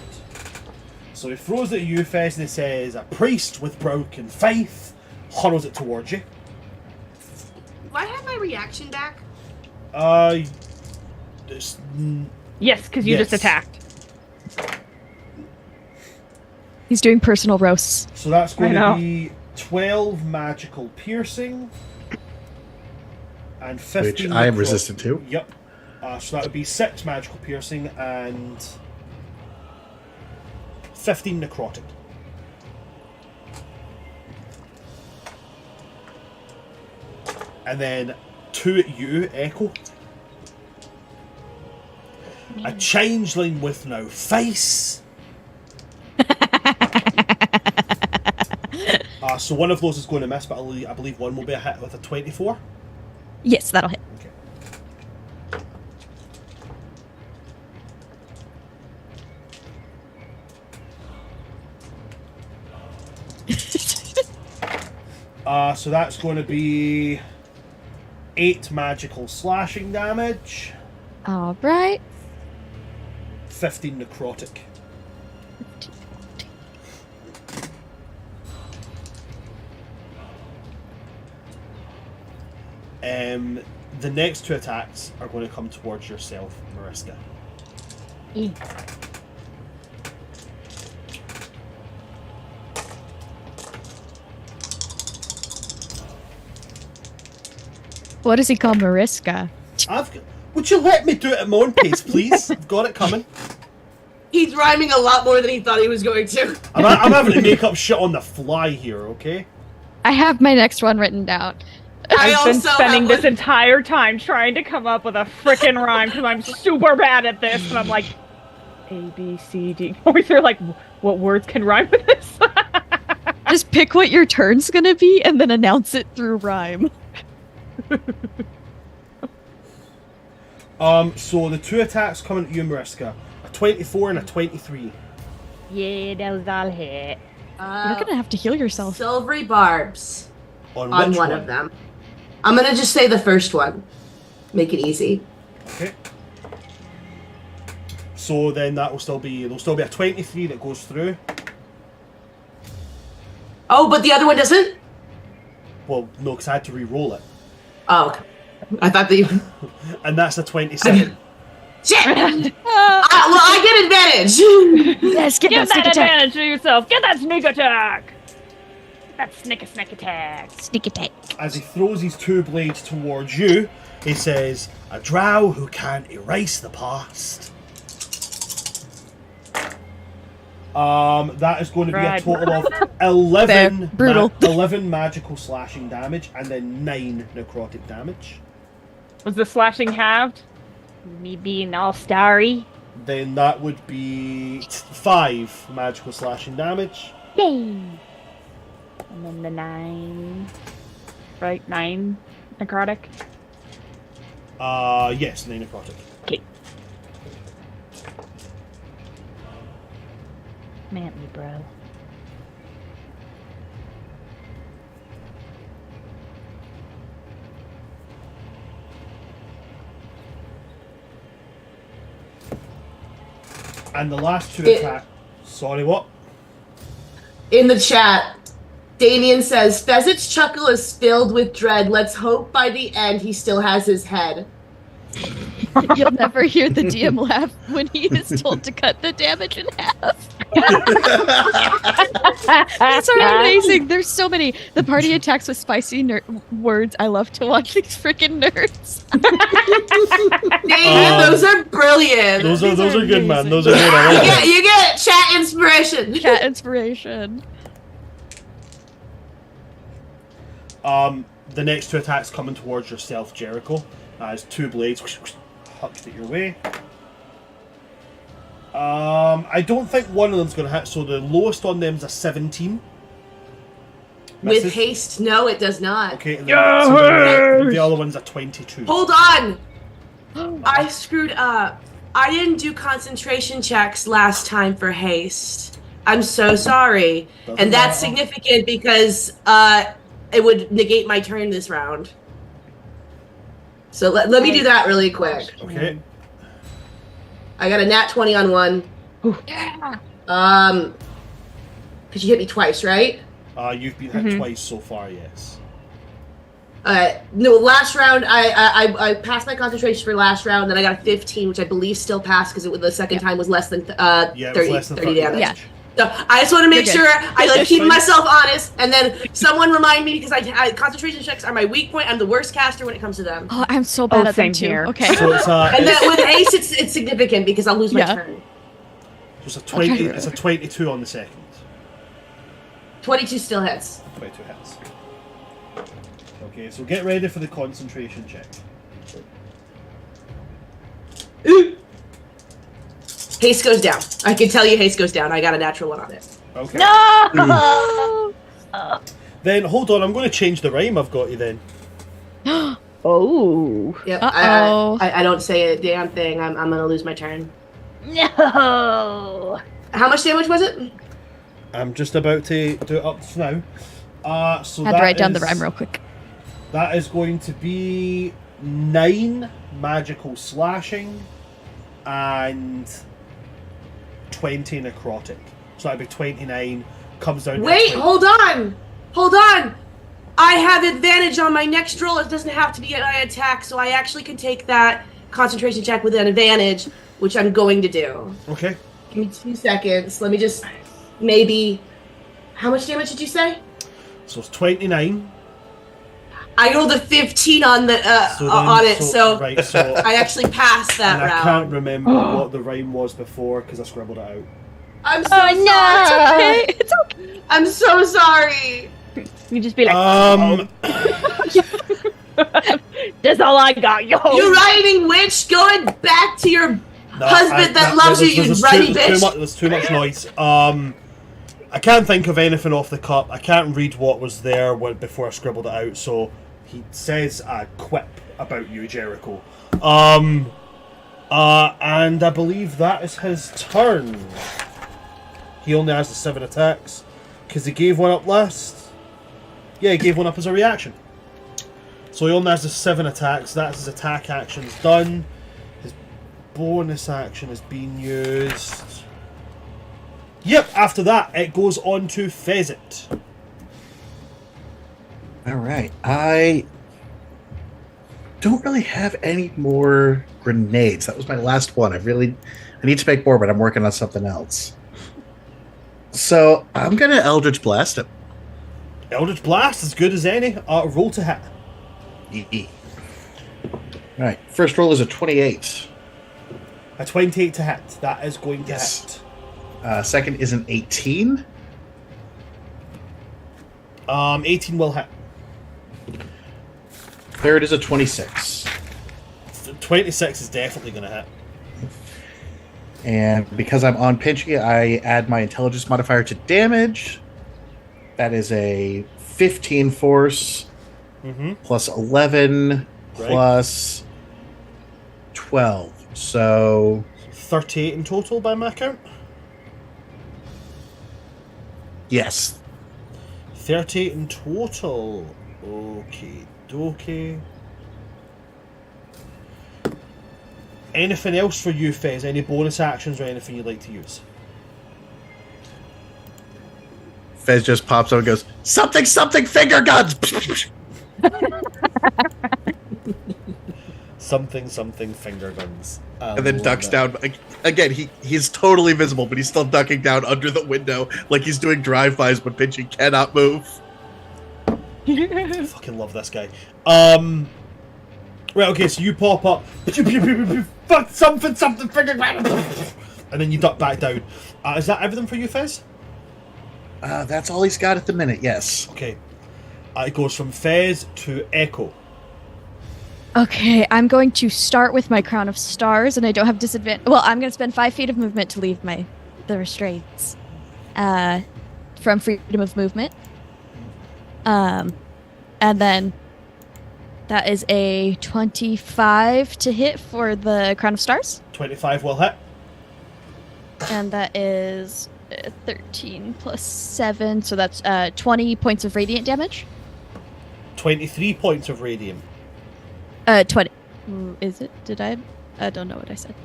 [SPEAKER 1] So he throws it at you, Fez, and he says, "A priest with broken faith," hurls it towards you.
[SPEAKER 2] Do I have my reaction back?
[SPEAKER 1] Just,
[SPEAKER 5] Yes, because you
[SPEAKER 1] Yes.
[SPEAKER 5] just attacked.
[SPEAKER 3] He's doing personal roasts.
[SPEAKER 1] so that's going
[SPEAKER 5] I know.
[SPEAKER 1] to be 12 magical piercing and 15.
[SPEAKER 4] Which I am
[SPEAKER 1] necro-
[SPEAKER 4] resistant to.
[SPEAKER 1] Yep. So that would be 6 magical piercing and 15 necrotic. And then 2 at you, Echo. A changeling with no face So one of those is going to miss, but I believe one will be a hit with a 24.
[SPEAKER 3] Yes, that'll hit.
[SPEAKER 1] Okay. So that's going to be 8 magical slashing damage,
[SPEAKER 3] All right.
[SPEAKER 1] 15 necrotic. The next 2 attacks are going to come towards yourself, Mariska.
[SPEAKER 3] What does he call Mariska?
[SPEAKER 1] Would you let me do it at my own pace, please? I've got it coming.
[SPEAKER 2] He's rhyming a lot more than he thought he was going to.
[SPEAKER 1] I'm having to make up shit on the fly here, okay?
[SPEAKER 3] I have my next one written down.
[SPEAKER 5] I've been
[SPEAKER 2] also
[SPEAKER 5] spending
[SPEAKER 2] have
[SPEAKER 5] this
[SPEAKER 2] one-
[SPEAKER 5] entire time trying to come up with a frickin' rhyme because I'm super bad at this, and I'm like, A, B, C, D. They're like, what words can rhyme with this?
[SPEAKER 3] Just pick what your turn's gonna be and then announce it through rhyme.
[SPEAKER 1] So the 2 attacks coming at you, Mariska. A 24 and a 23.
[SPEAKER 5] Yeah, those all hit.
[SPEAKER 3] You're gonna have to heal yourself.
[SPEAKER 2] Silvery barbs
[SPEAKER 1] On
[SPEAKER 2] on
[SPEAKER 1] which
[SPEAKER 2] one of them. I'm gonna just say the first one. Make it easy.
[SPEAKER 1] Okay. So then there'll still be a 23 that goes through.
[SPEAKER 2] Oh, but the other one doesn't?
[SPEAKER 1] Well, no, because I had to re-roll it.
[SPEAKER 2] Oh, okay. I thought that you...
[SPEAKER 1] And that's a 27.
[SPEAKER 2] Shit! Well, I get advantage!
[SPEAKER 3] Yes, get
[SPEAKER 5] Give
[SPEAKER 3] that sneak
[SPEAKER 5] that
[SPEAKER 3] attack.
[SPEAKER 5] advantage to yourself! Get that sneak attack! That sneak attack!
[SPEAKER 3] Sneak attack.
[SPEAKER 1] As he throws his 2 blades towards you, he says, "A drow who can't erase the past." That is going to be a
[SPEAKER 5] Right.
[SPEAKER 1] total of 11,
[SPEAKER 3] Fair. Brutal.
[SPEAKER 1] 11 magical slashing damage and then 9 necrotic damage.
[SPEAKER 5] Was the slashing halved? Me being all starry?
[SPEAKER 1] Then that would be 5 magical slashing damage.
[SPEAKER 5] Yay! And then the 9. Right? 9 necrotic?
[SPEAKER 1] Yes, 9 necrotic.
[SPEAKER 5] Okay. Man me, bro.
[SPEAKER 1] And the last 2
[SPEAKER 2] It-
[SPEAKER 1] attacks. Sorry, what?
[SPEAKER 2] In the chat, Damien says, Fezzit's chuckle is filled with dread. Let's hope by the end he still has his head.
[SPEAKER 3] You'll never hear the DM laugh when he is told to cut the damage in half. These are amazing. There's so many. The party attacks with spicy words. I love to watch these freaking nerds.
[SPEAKER 2] Damien, those are brilliant.
[SPEAKER 1] Those are good, man.
[SPEAKER 3] amazing.
[SPEAKER 1] Those are good. I like it.
[SPEAKER 2] You get chat inspiration.
[SPEAKER 3] Cat inspiration.
[SPEAKER 1] The next 2 attacks coming towards yourself, Jericho. As 2 blades hucked it your way. I don't think one of them's going to hit, so the lowest on them is a 17.
[SPEAKER 2] With
[SPEAKER 1] Misses.
[SPEAKER 2] haste, no, it does not.
[SPEAKER 1] Okay, and then so the other one's a 22.
[SPEAKER 2] Hold on! I screwed up. I didn't do concentration checks last time for haste. I'm so sorry.
[SPEAKER 1] Doesn't
[SPEAKER 2] And that's
[SPEAKER 1] matter.
[SPEAKER 2] significant because it would negate my turn this round. So let me do that really quick.
[SPEAKER 1] Okay.
[SPEAKER 2] I got a nat 20 on one.
[SPEAKER 3] Yeah.
[SPEAKER 2] Because you hit me twice, right?
[SPEAKER 1] You've been hit twice so far, yes.
[SPEAKER 2] No, last round I passed my concentration for last round, then I got a 15, which I believe still passed because the second time was less than
[SPEAKER 1] Yeah, it
[SPEAKER 2] 30,
[SPEAKER 1] was less than
[SPEAKER 2] 30 damage.
[SPEAKER 3] Yeah.
[SPEAKER 2] So I just want to make
[SPEAKER 3] You're
[SPEAKER 2] sure
[SPEAKER 3] good.
[SPEAKER 2] I keep
[SPEAKER 1] Fine.
[SPEAKER 2] myself honest, and then someone remind me because I concentration checks are my weak point. I'm the worst caster when it comes to them.
[SPEAKER 3] Oh, I'm so bad at them
[SPEAKER 5] same
[SPEAKER 3] too.
[SPEAKER 5] here.
[SPEAKER 3] Okay.
[SPEAKER 1] So it's
[SPEAKER 2] And then with haste, it's significant because I'll lose my
[SPEAKER 3] Yeah.
[SPEAKER 2] turn.
[SPEAKER 1] it's a 20. It's a 22 on the second.
[SPEAKER 2] 22 still hits.
[SPEAKER 1] 22 hits. Okay, so get ready for the concentration check.
[SPEAKER 2] Haste goes down. I can tell you haste goes down. I got a natural one on it.
[SPEAKER 1] Okay.
[SPEAKER 5] No!
[SPEAKER 1] Then hold on, I'm going to change the rhyme I've got you then.
[SPEAKER 5] Oh.
[SPEAKER 2] Yep.
[SPEAKER 3] Uh-oh.
[SPEAKER 2] I don't say a damn thing. I'm gonna lose my turn.
[SPEAKER 5] No.
[SPEAKER 2] How much damage was it?
[SPEAKER 1] I'm just about to do it up now. So
[SPEAKER 3] Had to write down the rhyme real quick.
[SPEAKER 1] That is going to be 9 magical slashing and 20 necrotic. So that'd be 29. Comes down.
[SPEAKER 2] Wait,
[SPEAKER 1] to
[SPEAKER 2] hold on. Hold on. I have advantage on my next roll. It doesn't have to be an attack, so I actually can take that concentration check with an advantage, which I'm going to do.
[SPEAKER 1] Okay.
[SPEAKER 2] Give me 2 seconds. Let me just maybe. How much damage did you say?
[SPEAKER 1] So it's 29.
[SPEAKER 2] I rolled a 15 on the so
[SPEAKER 1] right. So
[SPEAKER 2] I actually passed that
[SPEAKER 1] and I
[SPEAKER 2] round.
[SPEAKER 1] can't remember what the rhyme was before because I scribbled it out.
[SPEAKER 2] I'm so
[SPEAKER 5] Oh, no.
[SPEAKER 2] sorry.
[SPEAKER 3] Okay, it's okay.
[SPEAKER 2] I'm so sorry.
[SPEAKER 5] You just be like, that's all I got, yo.
[SPEAKER 2] You rhyming witch, going back to your husband that loves you, you rhyming bitch.
[SPEAKER 1] There's too much noise. I can't think of anything off the cup. I can't read what was there before I scribbled it out. So he says a quip about you, Jericho. And I believe that is his turn. He only has the 7 attacks because he gave one up last. Yeah, he gave one up as a reaction. So he only has the 7 attacks. That's his attack actions done. His bonus action has been used. Yep, after that, it goes on to Fezit.
[SPEAKER 4] All right. I don't really have any more grenades. That was my last one. I need to make more, but I'm working on something else. So I'm going to Eldritch Blast him.
[SPEAKER 1] Eldritch Blast, as good as any. Roll to hit.
[SPEAKER 4] All right. First roll is a 28.
[SPEAKER 1] A 28 to hit. That is going to hit.
[SPEAKER 4] Second is an 18.
[SPEAKER 1] 18 will hit.
[SPEAKER 4] Third is a 26.
[SPEAKER 1] 26 is definitely going to hit.
[SPEAKER 4] And because I'm on Pinchy, I add my intelligence modifier to damage. That is a 15 force plus 11 plus 12. So
[SPEAKER 1] 38 in total by my count?
[SPEAKER 4] Yes.
[SPEAKER 1] 38 in total. Okay, dokie. Anything else for you, Fez? Any bonus actions or anything you'd like to use?
[SPEAKER 4] Fez just pops up and goes, something, finger guns!
[SPEAKER 1] Something, finger guns.
[SPEAKER 4] And then ducks down. Again, he's totally visible, but he's still ducking down under the window like he's doing drive-bys, but Pinchy cannot move.
[SPEAKER 1] I fucking love this guy. Right, okay, so you pop up. Fuck something, finger gun! And then you duck back down. Is that everything for you, Fez?
[SPEAKER 4] That's all he's got at the minute, yes.
[SPEAKER 1] Okay. It goes from Fez to Echo.
[SPEAKER 3] Okay, I'm going to start with my Crown of Stars, and I don't have disadvantage. Well, I'm going to spend 5 feet of movement to leave the restraints from freedom of movement. And then that is a 25 to hit for the Crown of Stars.
[SPEAKER 1] 25 will hit.
[SPEAKER 3] And that is 13 plus 7, so that's 20 points of radiant damage.
[SPEAKER 1] 23 points of radiant.
[SPEAKER 3] 20. Is it? Did I? I don't know what I said.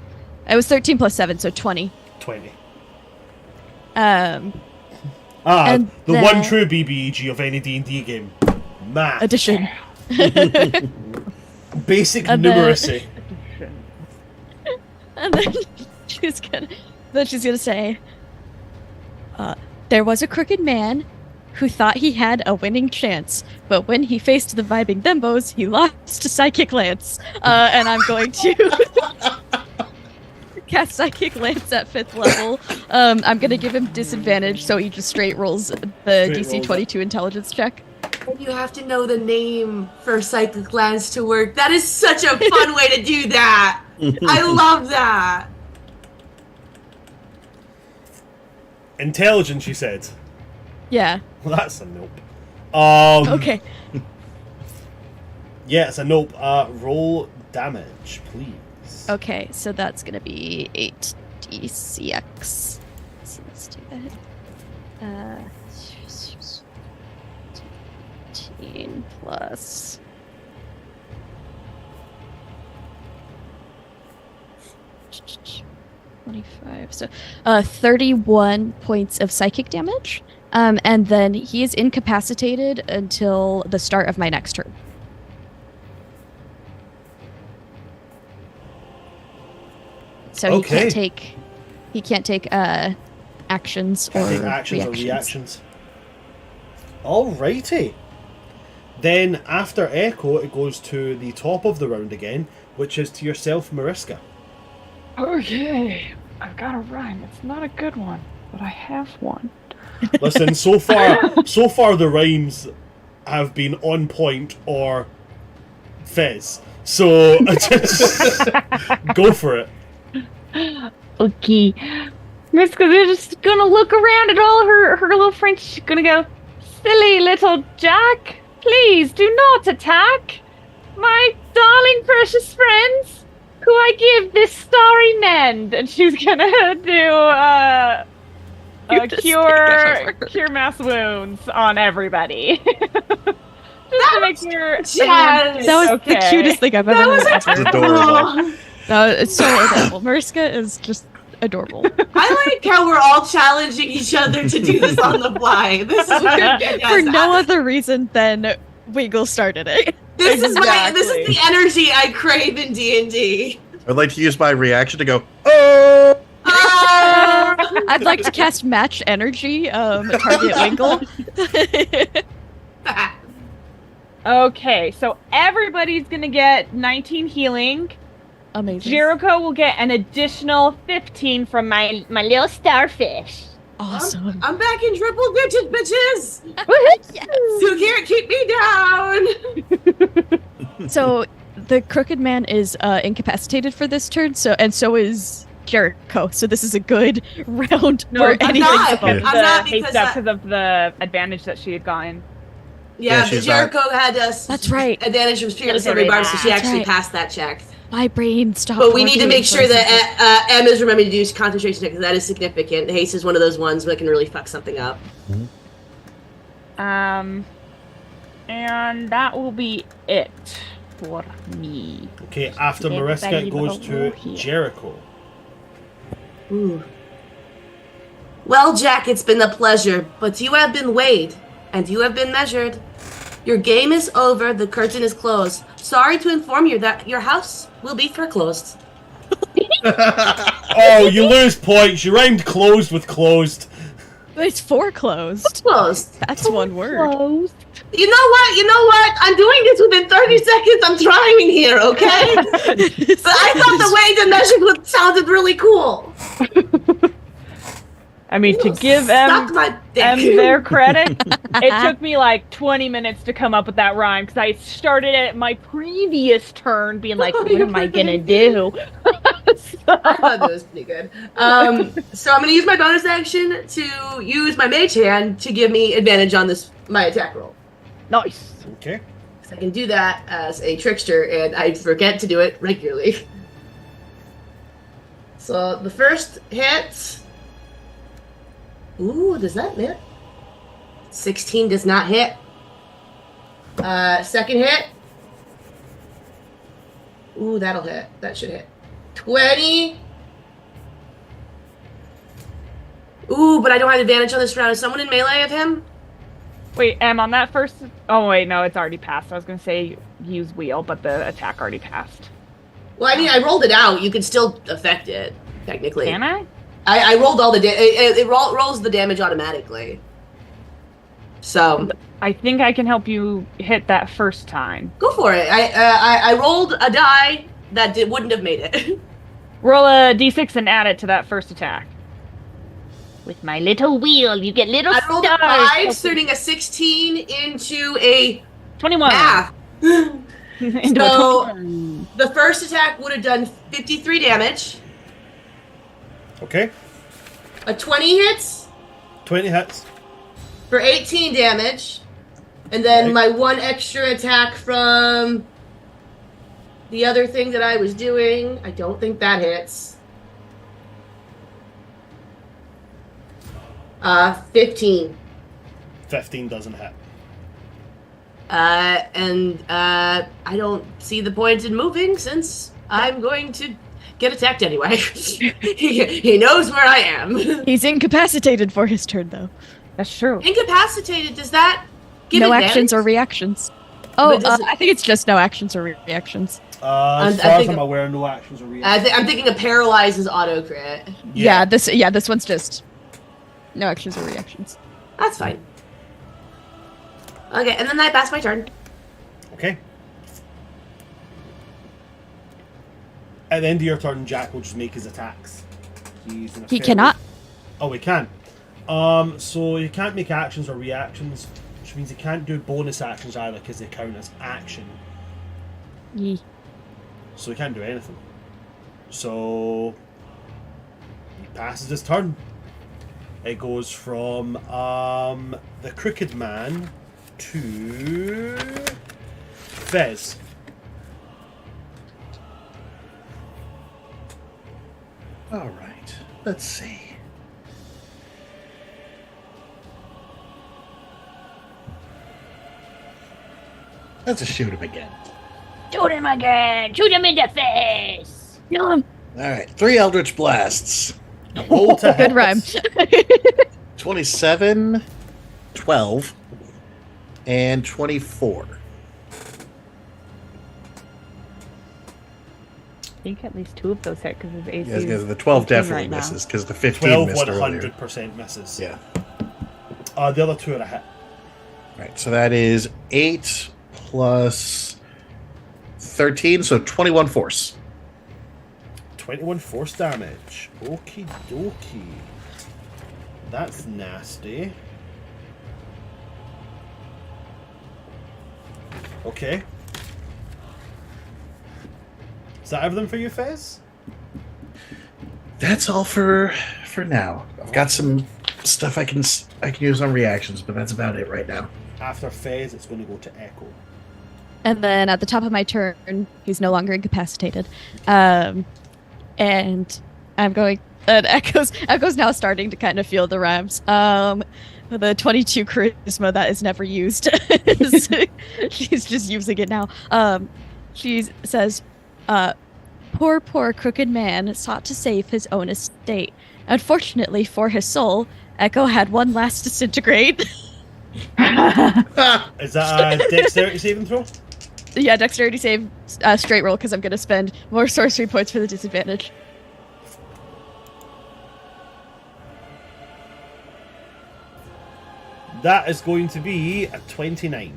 [SPEAKER 3] It was 13 plus 7, so 20.
[SPEAKER 1] 20.
[SPEAKER 3] And
[SPEAKER 1] the
[SPEAKER 3] then-
[SPEAKER 1] one true BBEG of any D&D game. Math.
[SPEAKER 3] Addition.
[SPEAKER 1] Basic
[SPEAKER 3] And
[SPEAKER 1] numeracy.
[SPEAKER 3] And then she's gonna say, there was a crooked man who thought he had a winning chance, but when he faced the Vibing Thembos, he lost to Psychic Lance. And I'm going to cast Psychic Lance at 5th level. I'm going to give him disadvantage, so he just straight rolls the DC 22 intelligence check.
[SPEAKER 2] And you have to know the name for Psychic Lance to work. That is such a fun way to do that. I love that.
[SPEAKER 1] Intelligence, you said.
[SPEAKER 3] Yeah.
[SPEAKER 1] Well, that's a nope.
[SPEAKER 3] Okay.
[SPEAKER 1] Yeah, it's a nope. Roll damage, please.
[SPEAKER 3] Okay, so that's gonna be 8d6. So let's do that. 18 plus. So 31 points of psychic damage. And then he is incapacitated until the start of my next turn. So
[SPEAKER 1] Okay.
[SPEAKER 3] he can't take actions or
[SPEAKER 1] Take actions or
[SPEAKER 3] reactions.
[SPEAKER 1] reactions. Alrighty. Then after Echo, it goes to the top of the round again, which is to yourself, Mariska.
[SPEAKER 5] Okay, I've got a rhyme. It's not a good one, but I have one.
[SPEAKER 1] Listen, so far the rhymes have been on point or fizz. So just go for it.
[SPEAKER 5] Okay. Miska's just gonna look around at all her little friends. She's gonna go, silly little Jack, please do not attack my darling precious friends who I give this starry mend. And she's gonna do cure mass wounds on everybody. Just to make sure
[SPEAKER 2] Yes.
[SPEAKER 3] That was
[SPEAKER 5] okay.
[SPEAKER 3] the cutest thing I've ever
[SPEAKER 2] That was
[SPEAKER 3] heard.
[SPEAKER 4] It's
[SPEAKER 3] ever.
[SPEAKER 4] adorable.
[SPEAKER 3] No, it's so adorable. Mariska is just adorable.
[SPEAKER 2] I like how we're all challenging each other to do this on the fly. This is weird.
[SPEAKER 3] For no other reason than Wiggle started it.
[SPEAKER 2] This is
[SPEAKER 5] Exactly.
[SPEAKER 2] the energy I crave in D&D.
[SPEAKER 4] I'd like to use my reaction to go, oh!
[SPEAKER 3] I'd like to cast Match Energy, target Winkle.
[SPEAKER 5] Okay, so everybody's gonna get 19 healing.
[SPEAKER 3] Amazing.
[SPEAKER 5] Jericho will get an additional 15 from my little starfish.
[SPEAKER 3] Awesome.
[SPEAKER 2] I'm back in triple digits, bitches.
[SPEAKER 3] Yes.
[SPEAKER 2] You can't keep me down.
[SPEAKER 3] So the Crooked Man is incapacitated for this turn, so is Jericho. So this is a good round where
[SPEAKER 2] I'm
[SPEAKER 3] anything's
[SPEAKER 2] not.
[SPEAKER 3] above.
[SPEAKER 2] I'm not
[SPEAKER 5] because of the advantage that she had gotten.
[SPEAKER 2] Yeah,
[SPEAKER 4] she's
[SPEAKER 2] Jericho had us.
[SPEAKER 3] That's right.
[SPEAKER 2] Advantage from Spirit
[SPEAKER 5] That's
[SPEAKER 2] Every Bar, so she
[SPEAKER 3] That's
[SPEAKER 2] actually
[SPEAKER 3] right.
[SPEAKER 2] passed that check.
[SPEAKER 3] My brain stopped.
[SPEAKER 2] But we need to
[SPEAKER 3] working
[SPEAKER 2] make
[SPEAKER 3] for
[SPEAKER 2] sure
[SPEAKER 3] a second.
[SPEAKER 2] that Emma's remembering to do concentration check because that is significant. Haste is one of those ones that can really fuck something up.
[SPEAKER 5] And that will be it for me.
[SPEAKER 1] Okay, after
[SPEAKER 5] Everybody
[SPEAKER 1] Mariska, it goes
[SPEAKER 5] will
[SPEAKER 1] to
[SPEAKER 5] heal.
[SPEAKER 1] Jericho.
[SPEAKER 2] Ooh. Well, Jack, it's been a pleasure, but you have been weighed, and you have been measured. Your game is over, the curtain is closed. Sorry to inform you that your house will be foreclosed.
[SPEAKER 1] Oh, you lose points. You rhymed closed with closed.
[SPEAKER 3] It's foreclosed.
[SPEAKER 2] Closed.
[SPEAKER 3] That's one word.
[SPEAKER 5] Closed.
[SPEAKER 2] You know what? I'm doing this within 30 seconds. I'm trying here, okay? But I thought the weighed and measured sounded really cool.
[SPEAKER 5] I mean, to give
[SPEAKER 2] Suck my dick.
[SPEAKER 5] their credit, it took me like 20 minutes to come up with that rhyme because I started at my previous turn being like, what am I gonna do?
[SPEAKER 2] I thought that was pretty good. So I'm going to use my bonus action to use my mage hand to give me advantage on my attack roll.
[SPEAKER 5] Nice.
[SPEAKER 1] Okay.
[SPEAKER 2] I can do that as a trickster, and I forget to do it regularly. So the first hit. Ooh, does that hit? 16 does not hit. Second hit. Ooh, that'll hit. That should hit. 20. Ooh, but I don't have advantage on this round. Is someone in melee of him?
[SPEAKER 5] Wait, on that first... Oh, wait, no, it's already passed. I was going to say use wheel, but the attack already passed.
[SPEAKER 2] Well, I mean, I rolled it out. You can still affect it, technically.
[SPEAKER 5] Can I?
[SPEAKER 2] I rolled all the it rolls the damage automatically. So
[SPEAKER 5] I think I can help you hit that first time.
[SPEAKER 2] go for it. I rolled a die that wouldn't have made it.
[SPEAKER 5] Roll a d6 and add it to that first attack. With my little wheel, you get little
[SPEAKER 2] I rolled a
[SPEAKER 5] stars.
[SPEAKER 2] 5, turning a 16 into a
[SPEAKER 5] 21.
[SPEAKER 2] math.
[SPEAKER 5] Into
[SPEAKER 2] So-
[SPEAKER 5] a 21.
[SPEAKER 2] The first attack would have done 53 damage.
[SPEAKER 1] Okay.
[SPEAKER 2] A 20 hits.
[SPEAKER 1] 20 hits.
[SPEAKER 2] for 18 damage. And then
[SPEAKER 1] Right.
[SPEAKER 2] my one extra attack from the other thing that I was doing. I don't think that hits. 15.
[SPEAKER 1] 15 doesn't hit.
[SPEAKER 2] I don't see the point in moving since I'm going to get attacked anyway. he knows where I am.
[SPEAKER 3] He's incapacitated for his turn, though.
[SPEAKER 5] That's true.
[SPEAKER 2] Incapacitated, does that give
[SPEAKER 3] No
[SPEAKER 2] advantage?
[SPEAKER 3] actions or reactions. Oh,
[SPEAKER 2] But does it-
[SPEAKER 3] I think it's just no actions or reactions.
[SPEAKER 1] As
[SPEAKER 2] I
[SPEAKER 1] far as
[SPEAKER 2] think-
[SPEAKER 1] I'm aware, no actions or reactions.
[SPEAKER 2] I'm thinking a paralyze is auto crit.
[SPEAKER 3] Yeah, this one's just no actions or reactions.
[SPEAKER 2] That's fine. Okay, and then I pass my turn.
[SPEAKER 1] Okay. At the end of your turn, Jack will just make his attacks. He's in a
[SPEAKER 3] He
[SPEAKER 1] fairly-
[SPEAKER 3] cannot.
[SPEAKER 1] Oh, he can. So he can't make actions or reactions, which means he can't do bonus actions either because they count as action.
[SPEAKER 3] Yee.
[SPEAKER 1] So he can't do anything. So he passes his turn. It goes from the Crooked Man to Fez.
[SPEAKER 4] All right. Let's see. Let's just shoot him again.
[SPEAKER 5] Shoot him again! Shoot him in the face!
[SPEAKER 3] Kill him.
[SPEAKER 4] All right. 3 Eldritch Blasts.
[SPEAKER 1] Roll to hit.
[SPEAKER 3] Good rhyme.
[SPEAKER 4] 27, 12, and 24.
[SPEAKER 5] I think at least 2 of those hit because his AC
[SPEAKER 4] Yes,
[SPEAKER 5] is
[SPEAKER 4] the 12
[SPEAKER 5] 15
[SPEAKER 4] definitely
[SPEAKER 5] right now.
[SPEAKER 4] misses because the 15
[SPEAKER 1] 12
[SPEAKER 4] missed earlier.
[SPEAKER 1] 100% misses.
[SPEAKER 4] Yeah.
[SPEAKER 1] The other 2 are a hit.
[SPEAKER 4] Right. So that is 8 plus 13, so 21 force.
[SPEAKER 1] 21 force damage. Okie dokie. That's nasty. Okay. Is that everything for you, Fez?
[SPEAKER 4] That's all for now. I've got some stuff I can use on reactions, but that's about it right now.
[SPEAKER 1] After Fez, it's going to go to Echo.
[SPEAKER 3] And then at the top of my turn, he's no longer incapacitated. And I'm going. And Echo's now starting to kind of feel the rhymes. The 22 charisma that is never used. She's just using it now. She says, poor crooked man sought to save his own estate. Unfortunately for his soul, Echo had one last disintegrate.
[SPEAKER 1] Is that a dexterity saving throw?
[SPEAKER 3] Yeah, dexterity save, straight roll, because I'm going to spend more sorcery points for the disadvantage.
[SPEAKER 1] That is going to be a 29.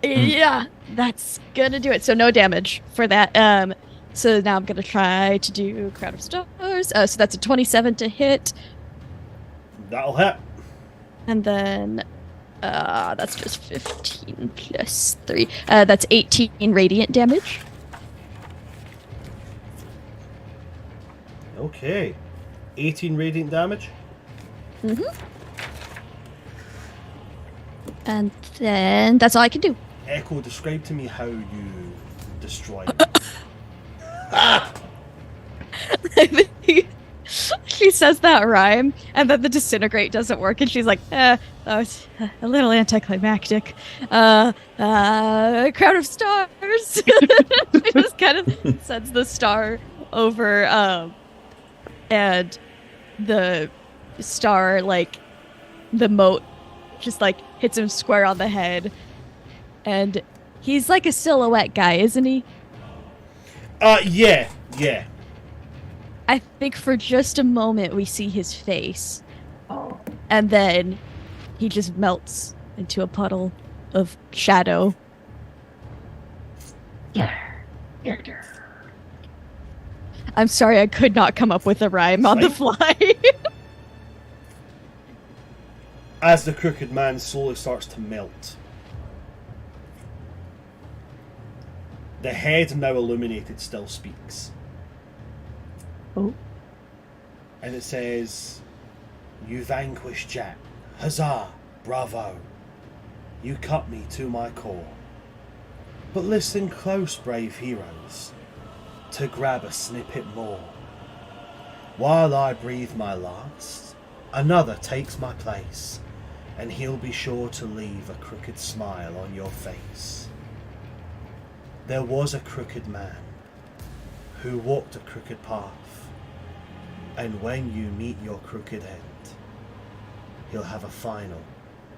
[SPEAKER 3] Yeah, that's gonna do it. So no damage for that. So now I'm gonna try to do Crown of Stars. So that's a 27 to hit,
[SPEAKER 1] That'll hit.
[SPEAKER 3] and then that's just 15 plus 3. That's 18 radiant damage.
[SPEAKER 1] Okay. 18 radiant damage.
[SPEAKER 3] And then that's all I can do.
[SPEAKER 1] Echo, describe to me how you destroy it.
[SPEAKER 3] She says that rhyme, and then the disintegrate doesn't work, and she's like, that was a little anticlimactic. Crown of Stars. She just kind of sends the star over, and the star, like, the moat just, like, hits him square on the head. And he's like a silhouette guy, isn't he?
[SPEAKER 1] Yeah.
[SPEAKER 3] I think for just a moment we see his face. And then he just melts into a puddle of shadow. I'm sorry, I could not come up with a rhyme on the fly.
[SPEAKER 1] As the Crooked Man slowly starts to melt, the head, now illuminated, still speaks.
[SPEAKER 5] Oh.
[SPEAKER 1] And it says, "You vanquished Jack. Huzzah! Bravo! You cut me to my core. But listen close, brave heroes, to grab a snippet more. While I breathe my last, another takes my place, and he'll be sure to leave a crooked smile on your face. There was a crooked man who walked a crooked path, and when you meet your crooked end, he'll have a final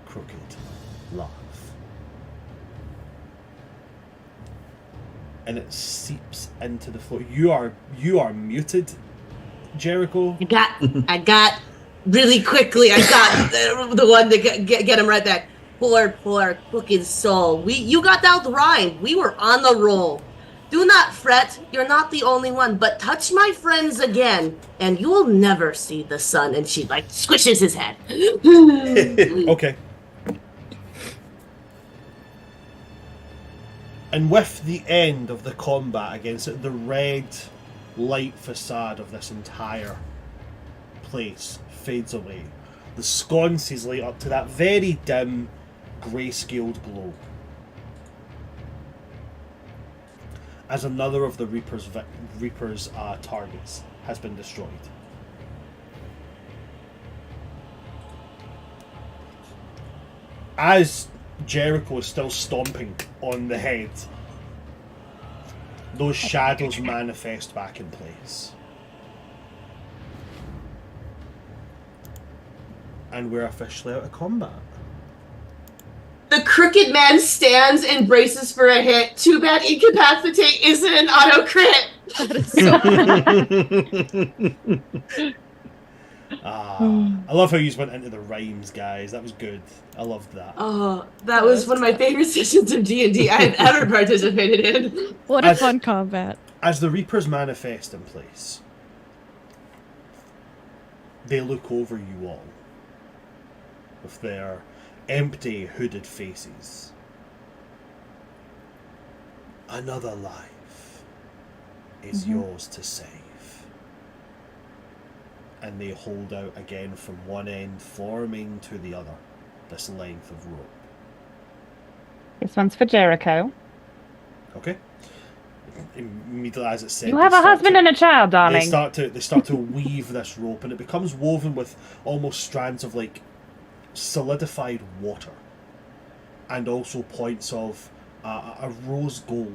[SPEAKER 1] crooked laugh. And it seeps into the floor. You are muted, Jericho.
[SPEAKER 2] I got really quickly. I got the one to get him right back. Poor crooked soul. You got out the rhyme. We were on the roll. Do not fret. You're not the only one. But touch my friends again, and you will never see the sun. And she like squishes his head.
[SPEAKER 1] Okay. And with the end of the combat against it, the red light facade of this entire place fades away. The sconces light up to that very dim, grey-scaled glow. As another of the Reaper's targets has been destroyed. As Jericho is still stomping on the head, those shadows manifest back in place. And we're officially out of combat.
[SPEAKER 2] The crooked man stands and braces for a hit. Too bad incapacitate isn't an auto crit.
[SPEAKER 1] I love how you just went into the rhymes, guys. That was good. I loved that.
[SPEAKER 2] Oh, that was one of my favorite sessions of D&D I've ever participated in.
[SPEAKER 3] What a fun combat.
[SPEAKER 1] As the Reapers manifest in place, they look over you all with their empty, hooded faces. Another life is yours to save. And they hold out again from one end, forming to the other, this length of rope.
[SPEAKER 5] This one's for Jericho.
[SPEAKER 1] Okay. Immediately as it said,
[SPEAKER 5] You have a husband and a child, darling.
[SPEAKER 1] They start to weave this rope, and it becomes woven with almost strands of like solidified water, and also points of a rose gold.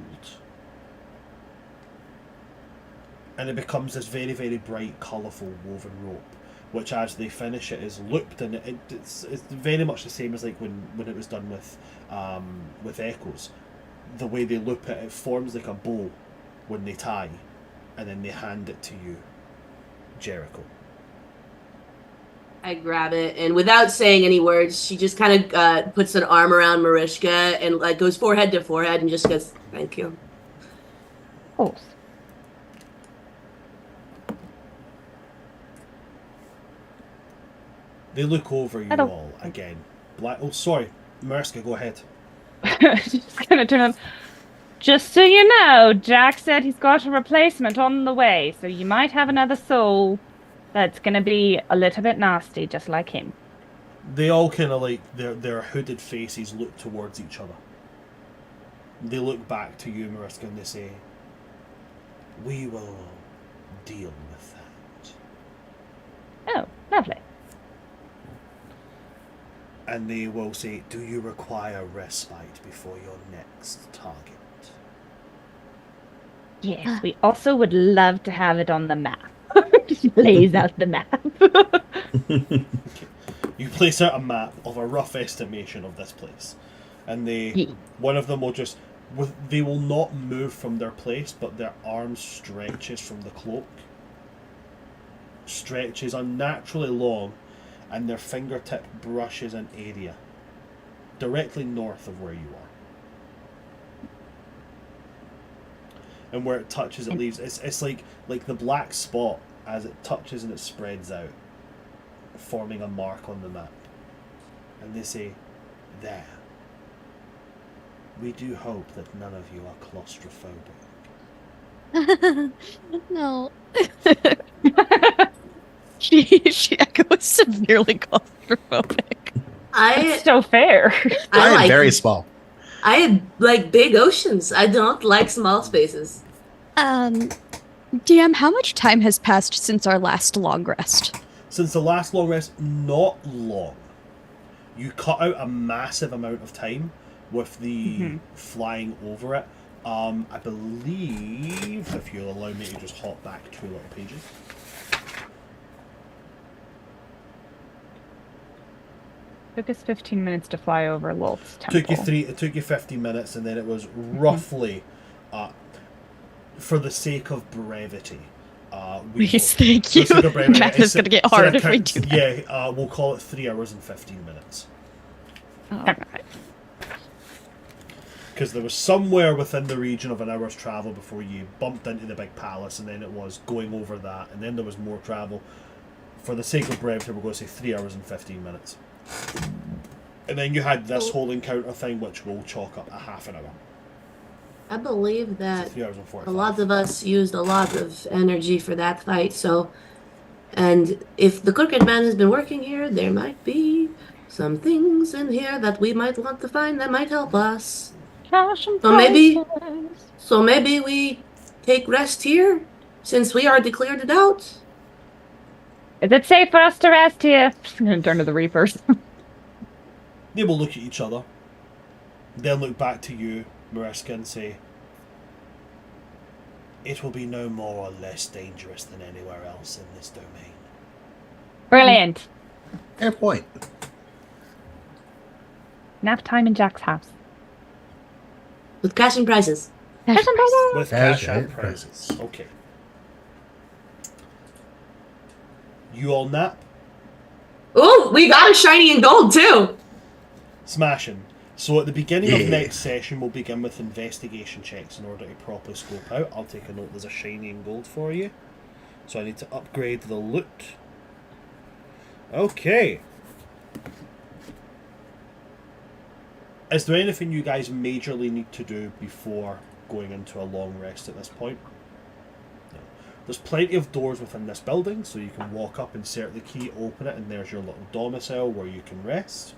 [SPEAKER 1] And it becomes this very, very bright, colourful woven rope, which as they finish it is looped, and it's very much the same as like when it was done with Echoes. The way they loop it, it forms like a bow when they tie, and then they hand it to you, Jericho.
[SPEAKER 2] I grab it, and without saying any words, she just kind of puts an arm around Mariska and like goes forehead to forehead and just goes, "Thank you."
[SPEAKER 5] Of course.
[SPEAKER 1] They look over you all again. Oh, sorry, Mariska, go ahead.
[SPEAKER 5] Just gonna turn on. Just so you know, Jack said he's got a replacement on the way, so you might have another soul that's gonna be a little bit nasty, just like him.
[SPEAKER 1] They all kind of like their hooded faces look towards each other. They look back to you, Mariska, and they say, "We will deal with that."
[SPEAKER 5] Oh, lovely.
[SPEAKER 1] And they will say, "Do you require respite before your next target?"
[SPEAKER 5] Yes, we also would love to have it on the map. Just lays out the map.
[SPEAKER 1] You place out a map of a rough estimation of this place, and one of them will just, they will not move from their place, but their arm stretches from the cloak, stretches unnaturally long, and their fingertip brushes an area directly north of where you are. And where it touches, it leaves. It's like the black spot as it touches and it spreads out, forming a mark on the map. And they say, "There. We do hope that none of you are claustrophobic."
[SPEAKER 3] No. she echoes severely claustrophobic.
[SPEAKER 5] That's so fair.
[SPEAKER 4] I am
[SPEAKER 2] like
[SPEAKER 4] very small.
[SPEAKER 2] I like big oceans. I don't like small spaces.
[SPEAKER 3] DM, how much time has passed since our last long rest?
[SPEAKER 1] Since the last long rest, not long. You cut out a massive amount of time with the flying over it. I believe, if you'll allow me to just hop back 2 little pages.
[SPEAKER 5] Took us 15 minutes to fly over Lolth's temple.
[SPEAKER 1] It took you 15 minutes, and then it was roughly, for the sake of brevity.
[SPEAKER 3] Please, thank you. Math is going to get hard if we do that.
[SPEAKER 1] Yeah, we'll call it 3 hours and 15 minutes.
[SPEAKER 3] Alright.
[SPEAKER 1] Because there was somewhere within the region of an hour's travel before you bumped into the big palace, and then it was going over that, and then there was more travel. For the sake of brevity, we're going to say 3 hours and 15 minutes. And then you had this whole encounter thing, which will chalk up a half an hour.
[SPEAKER 2] I believe
[SPEAKER 1] So
[SPEAKER 2] that
[SPEAKER 1] 3 hours and 45.
[SPEAKER 2] a lot of us used a lot of energy for that fight, so... And if the Crooked Man has been working here, there might be some things in here that we might want to find that might help us.
[SPEAKER 5] Cash and
[SPEAKER 2] So maybe we take rest here, since we already cleared it out?
[SPEAKER 5] Is it safe for us to rest here? I'm going to turn to the Reapers.
[SPEAKER 1] They will look at each other, then look back to you, Mariska, and say, "It will be no more or less dangerous than anywhere else in this domain."
[SPEAKER 5] Brilliant.
[SPEAKER 4] Fair point.
[SPEAKER 5] Nap time in Jack's house.
[SPEAKER 2] With cash and prizes.
[SPEAKER 5] Cash and prizes.
[SPEAKER 1] With
[SPEAKER 4] Cash
[SPEAKER 1] cash and
[SPEAKER 4] and
[SPEAKER 1] prizes. Okay. You all nap?
[SPEAKER 2] Oh, we got a shiny and gold too!
[SPEAKER 1] Smashing. So at the beginning of
[SPEAKER 4] Yeah.
[SPEAKER 1] next session, we'll begin with investigation checks in order to properly scope out. I'll take a note there's a shiny and gold for you. So I need to upgrade the loot. Okay. Is there anything you guys majorly need to do before going into a long rest at this point? No. There's plenty of doors within this building, so you can walk up, insert the key, open it, and there's your little domicile where you can rest.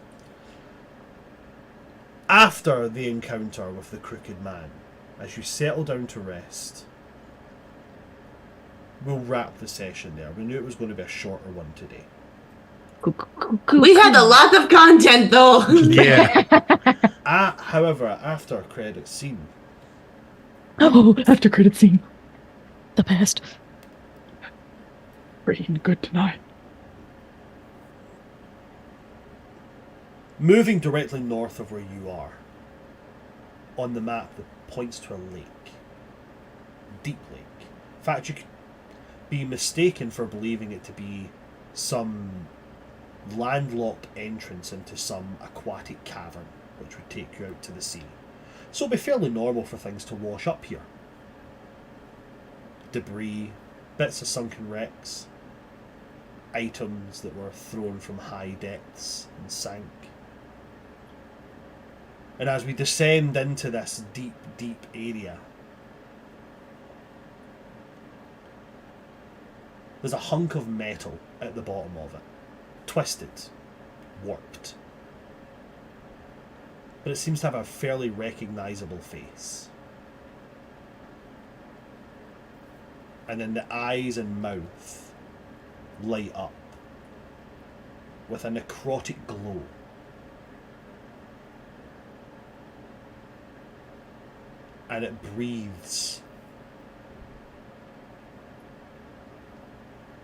[SPEAKER 1] After the encounter with the Crooked Man, as you settle down to rest, we'll wrap the session there. We knew it was going to be a shorter one today.
[SPEAKER 2] We had a lot of content though!
[SPEAKER 4] Yeah.
[SPEAKER 1] However, after credits scene,
[SPEAKER 5] Oh, after credit scene.
[SPEAKER 3] The best.
[SPEAKER 5] Pretty good tonight.
[SPEAKER 1] moving directly north of where you are, on the map that points to a lake. Deep lake. In fact, you could be mistaken for believing it to be some landlocked entrance into some aquatic cavern, which would take you out to the sea. So it'd be fairly normal for things to wash up here. Debris, bits of sunken wrecks, items that were thrown from high depths and sank. And as we descend into this deep, deep area, there's a hunk of metal at the bottom of it. Twisted, warped. But it seems to have a fairly recognisable face. And then the eyes and mouth light up with a necrotic glow. And it breathes,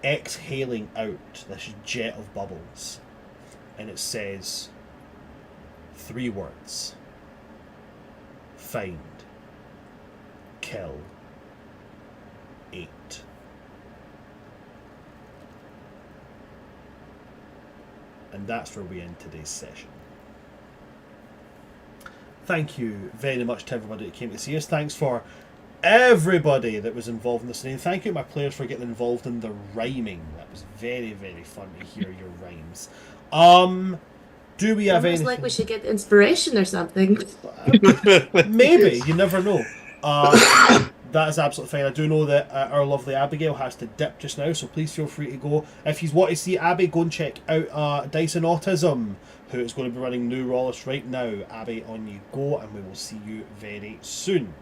[SPEAKER 1] exhaling out this jet of bubbles, and it says 3 words: find, kill, 8. And that's where we end today's session. Thank you very much to everybody that came to see us. Thanks for everybody that was involved in this today. And thank you to my players for getting involved in the rhyming. That was very, very fun to hear your rhymes. Do we have
[SPEAKER 2] Almost
[SPEAKER 1] anything?
[SPEAKER 2] like we should get inspiration or something.
[SPEAKER 1] Maybe, you never know. That is absolutely fine. I do know that our lovely Abigail has to dip just now, so please feel free to go. If you want to see Abby, go and check out Dyson Autism, who is going to be running New Rollis right now. Abby, on you go, and we will see you very soon.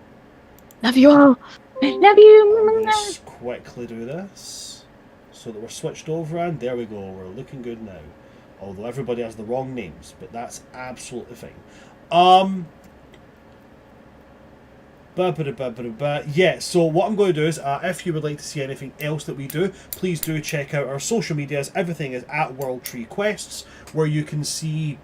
[SPEAKER 3] Love you all.
[SPEAKER 5] Love you.
[SPEAKER 1] Let's quickly do this so that we're switched over, and there we go. We're looking good now. Although everybody has the wrong names, but that's absolutely fine. Yeah, so what I'm going to do is, if you would like to see anything else that we do, please do check out our social medias. Everything is at World Tree Quests, where you can see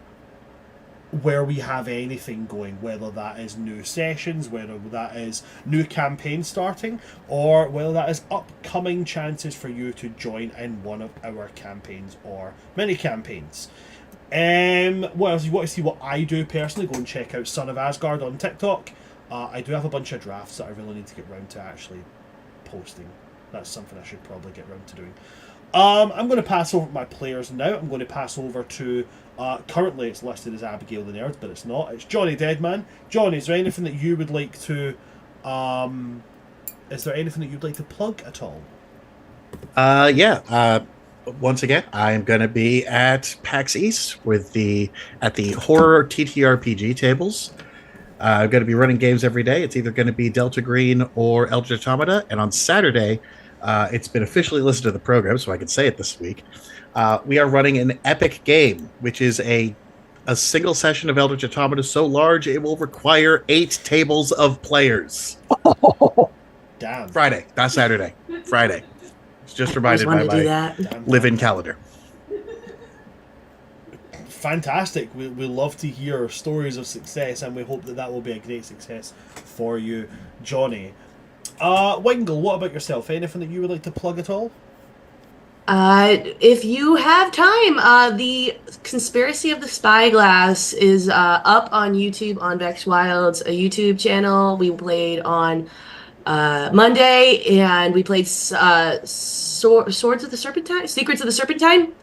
[SPEAKER 1] where we have anything going, whether that is new sessions, whether that is new campaigns starting, or whether that is upcoming chances for you to join in one of our campaigns or mini campaigns. What else? You want to see what I do personally, go and check out Son of Asgard on TikTok. I do have a bunch of drafts that I really need to get round to actually posting. That's something I should probably get round to doing. I'm going to pass over my players now. I'm going to pass over to, currently it's listed as Abigail the Nerd, but it's not. It's Johnny Deadman. Johnny, is there anything that you would like to, is there anything that you'd like to plug at all?
[SPEAKER 4] Once again, I'm going to be at PAX East at the horror TTRPG tables. I'm going to be running games every day. It's either going to be Delta Green or Eldritch Automata. And on Saturday, it's been officially listed to the program, so I can say it this week. We are running an epic game, which is a single session of Eldritch Automata so large it will require 8 tables of players.
[SPEAKER 1] Damn.
[SPEAKER 4] Friday, not Saturday. Friday. It's just reminded by my live-in calendar.
[SPEAKER 1] Fantastic. We love to hear stories of success, and we hope that will be a great success for you, Johnny. Wingle, what about yourself? Anything that you would like to plug at all?
[SPEAKER 2] If you have time, the Conspiracy of the Spyglass is up on YouTube on Vex Wild's YouTube channel. We played on Monday, and we played Swords of the Serpentine? Secrets of the Serpentine.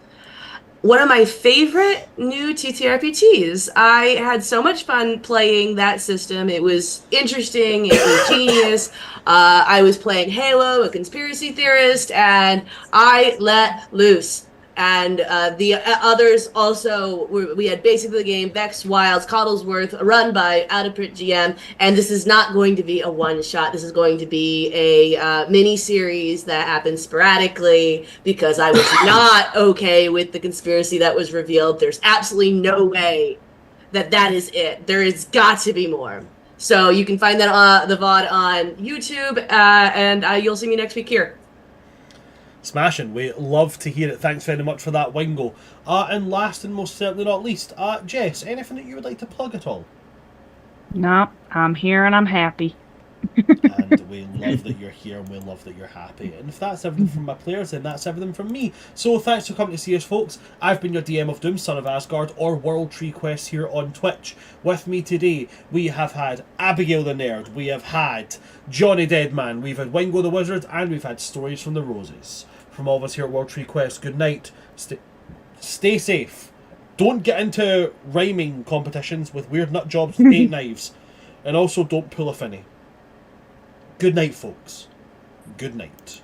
[SPEAKER 2] One of my favorite new TTRPGs. I had so much fun playing that system. It was interesting. It was genius. I was playing Halo, a conspiracy theorist, and I let loose. And the others also, we had basically the game Vex Wilds, Coddlesworth, run by Out of Print GM, and this is not going to be a one-shot. This is going to be a mini-series that happens sporadically, because I was not okay with the conspiracy that was revealed. There's absolutely no way that is it. There has got to be more. So you can find that the VOD on YouTube, and you'll see me next week here.
[SPEAKER 1] Smashing. We love to hear it. Thanks very much for that, Wingo. And last and most certainly not least, Jess, anything that you would like to plug at all?
[SPEAKER 5] No, I'm here and I'm happy.
[SPEAKER 1] And we love that you're here, and we love that you're happy. And if that's everything from my players, then that's everything from me. So thanks for coming to see us, folks. I've been your DM of Doom, Son of Asgard, or World Tree Quests here on Twitch. With me today, we have had Abigail the Nerd, we have had Johnny Deadman, we've had Wingo the Wizard, and we've had Stories from the Roses. From all of us here at World Tree Quest, good night. Stay safe. Don't get into rhyming competitions with weird nut jobs with 8 knives. And also don't pull a finny. Good night, folks. Good night.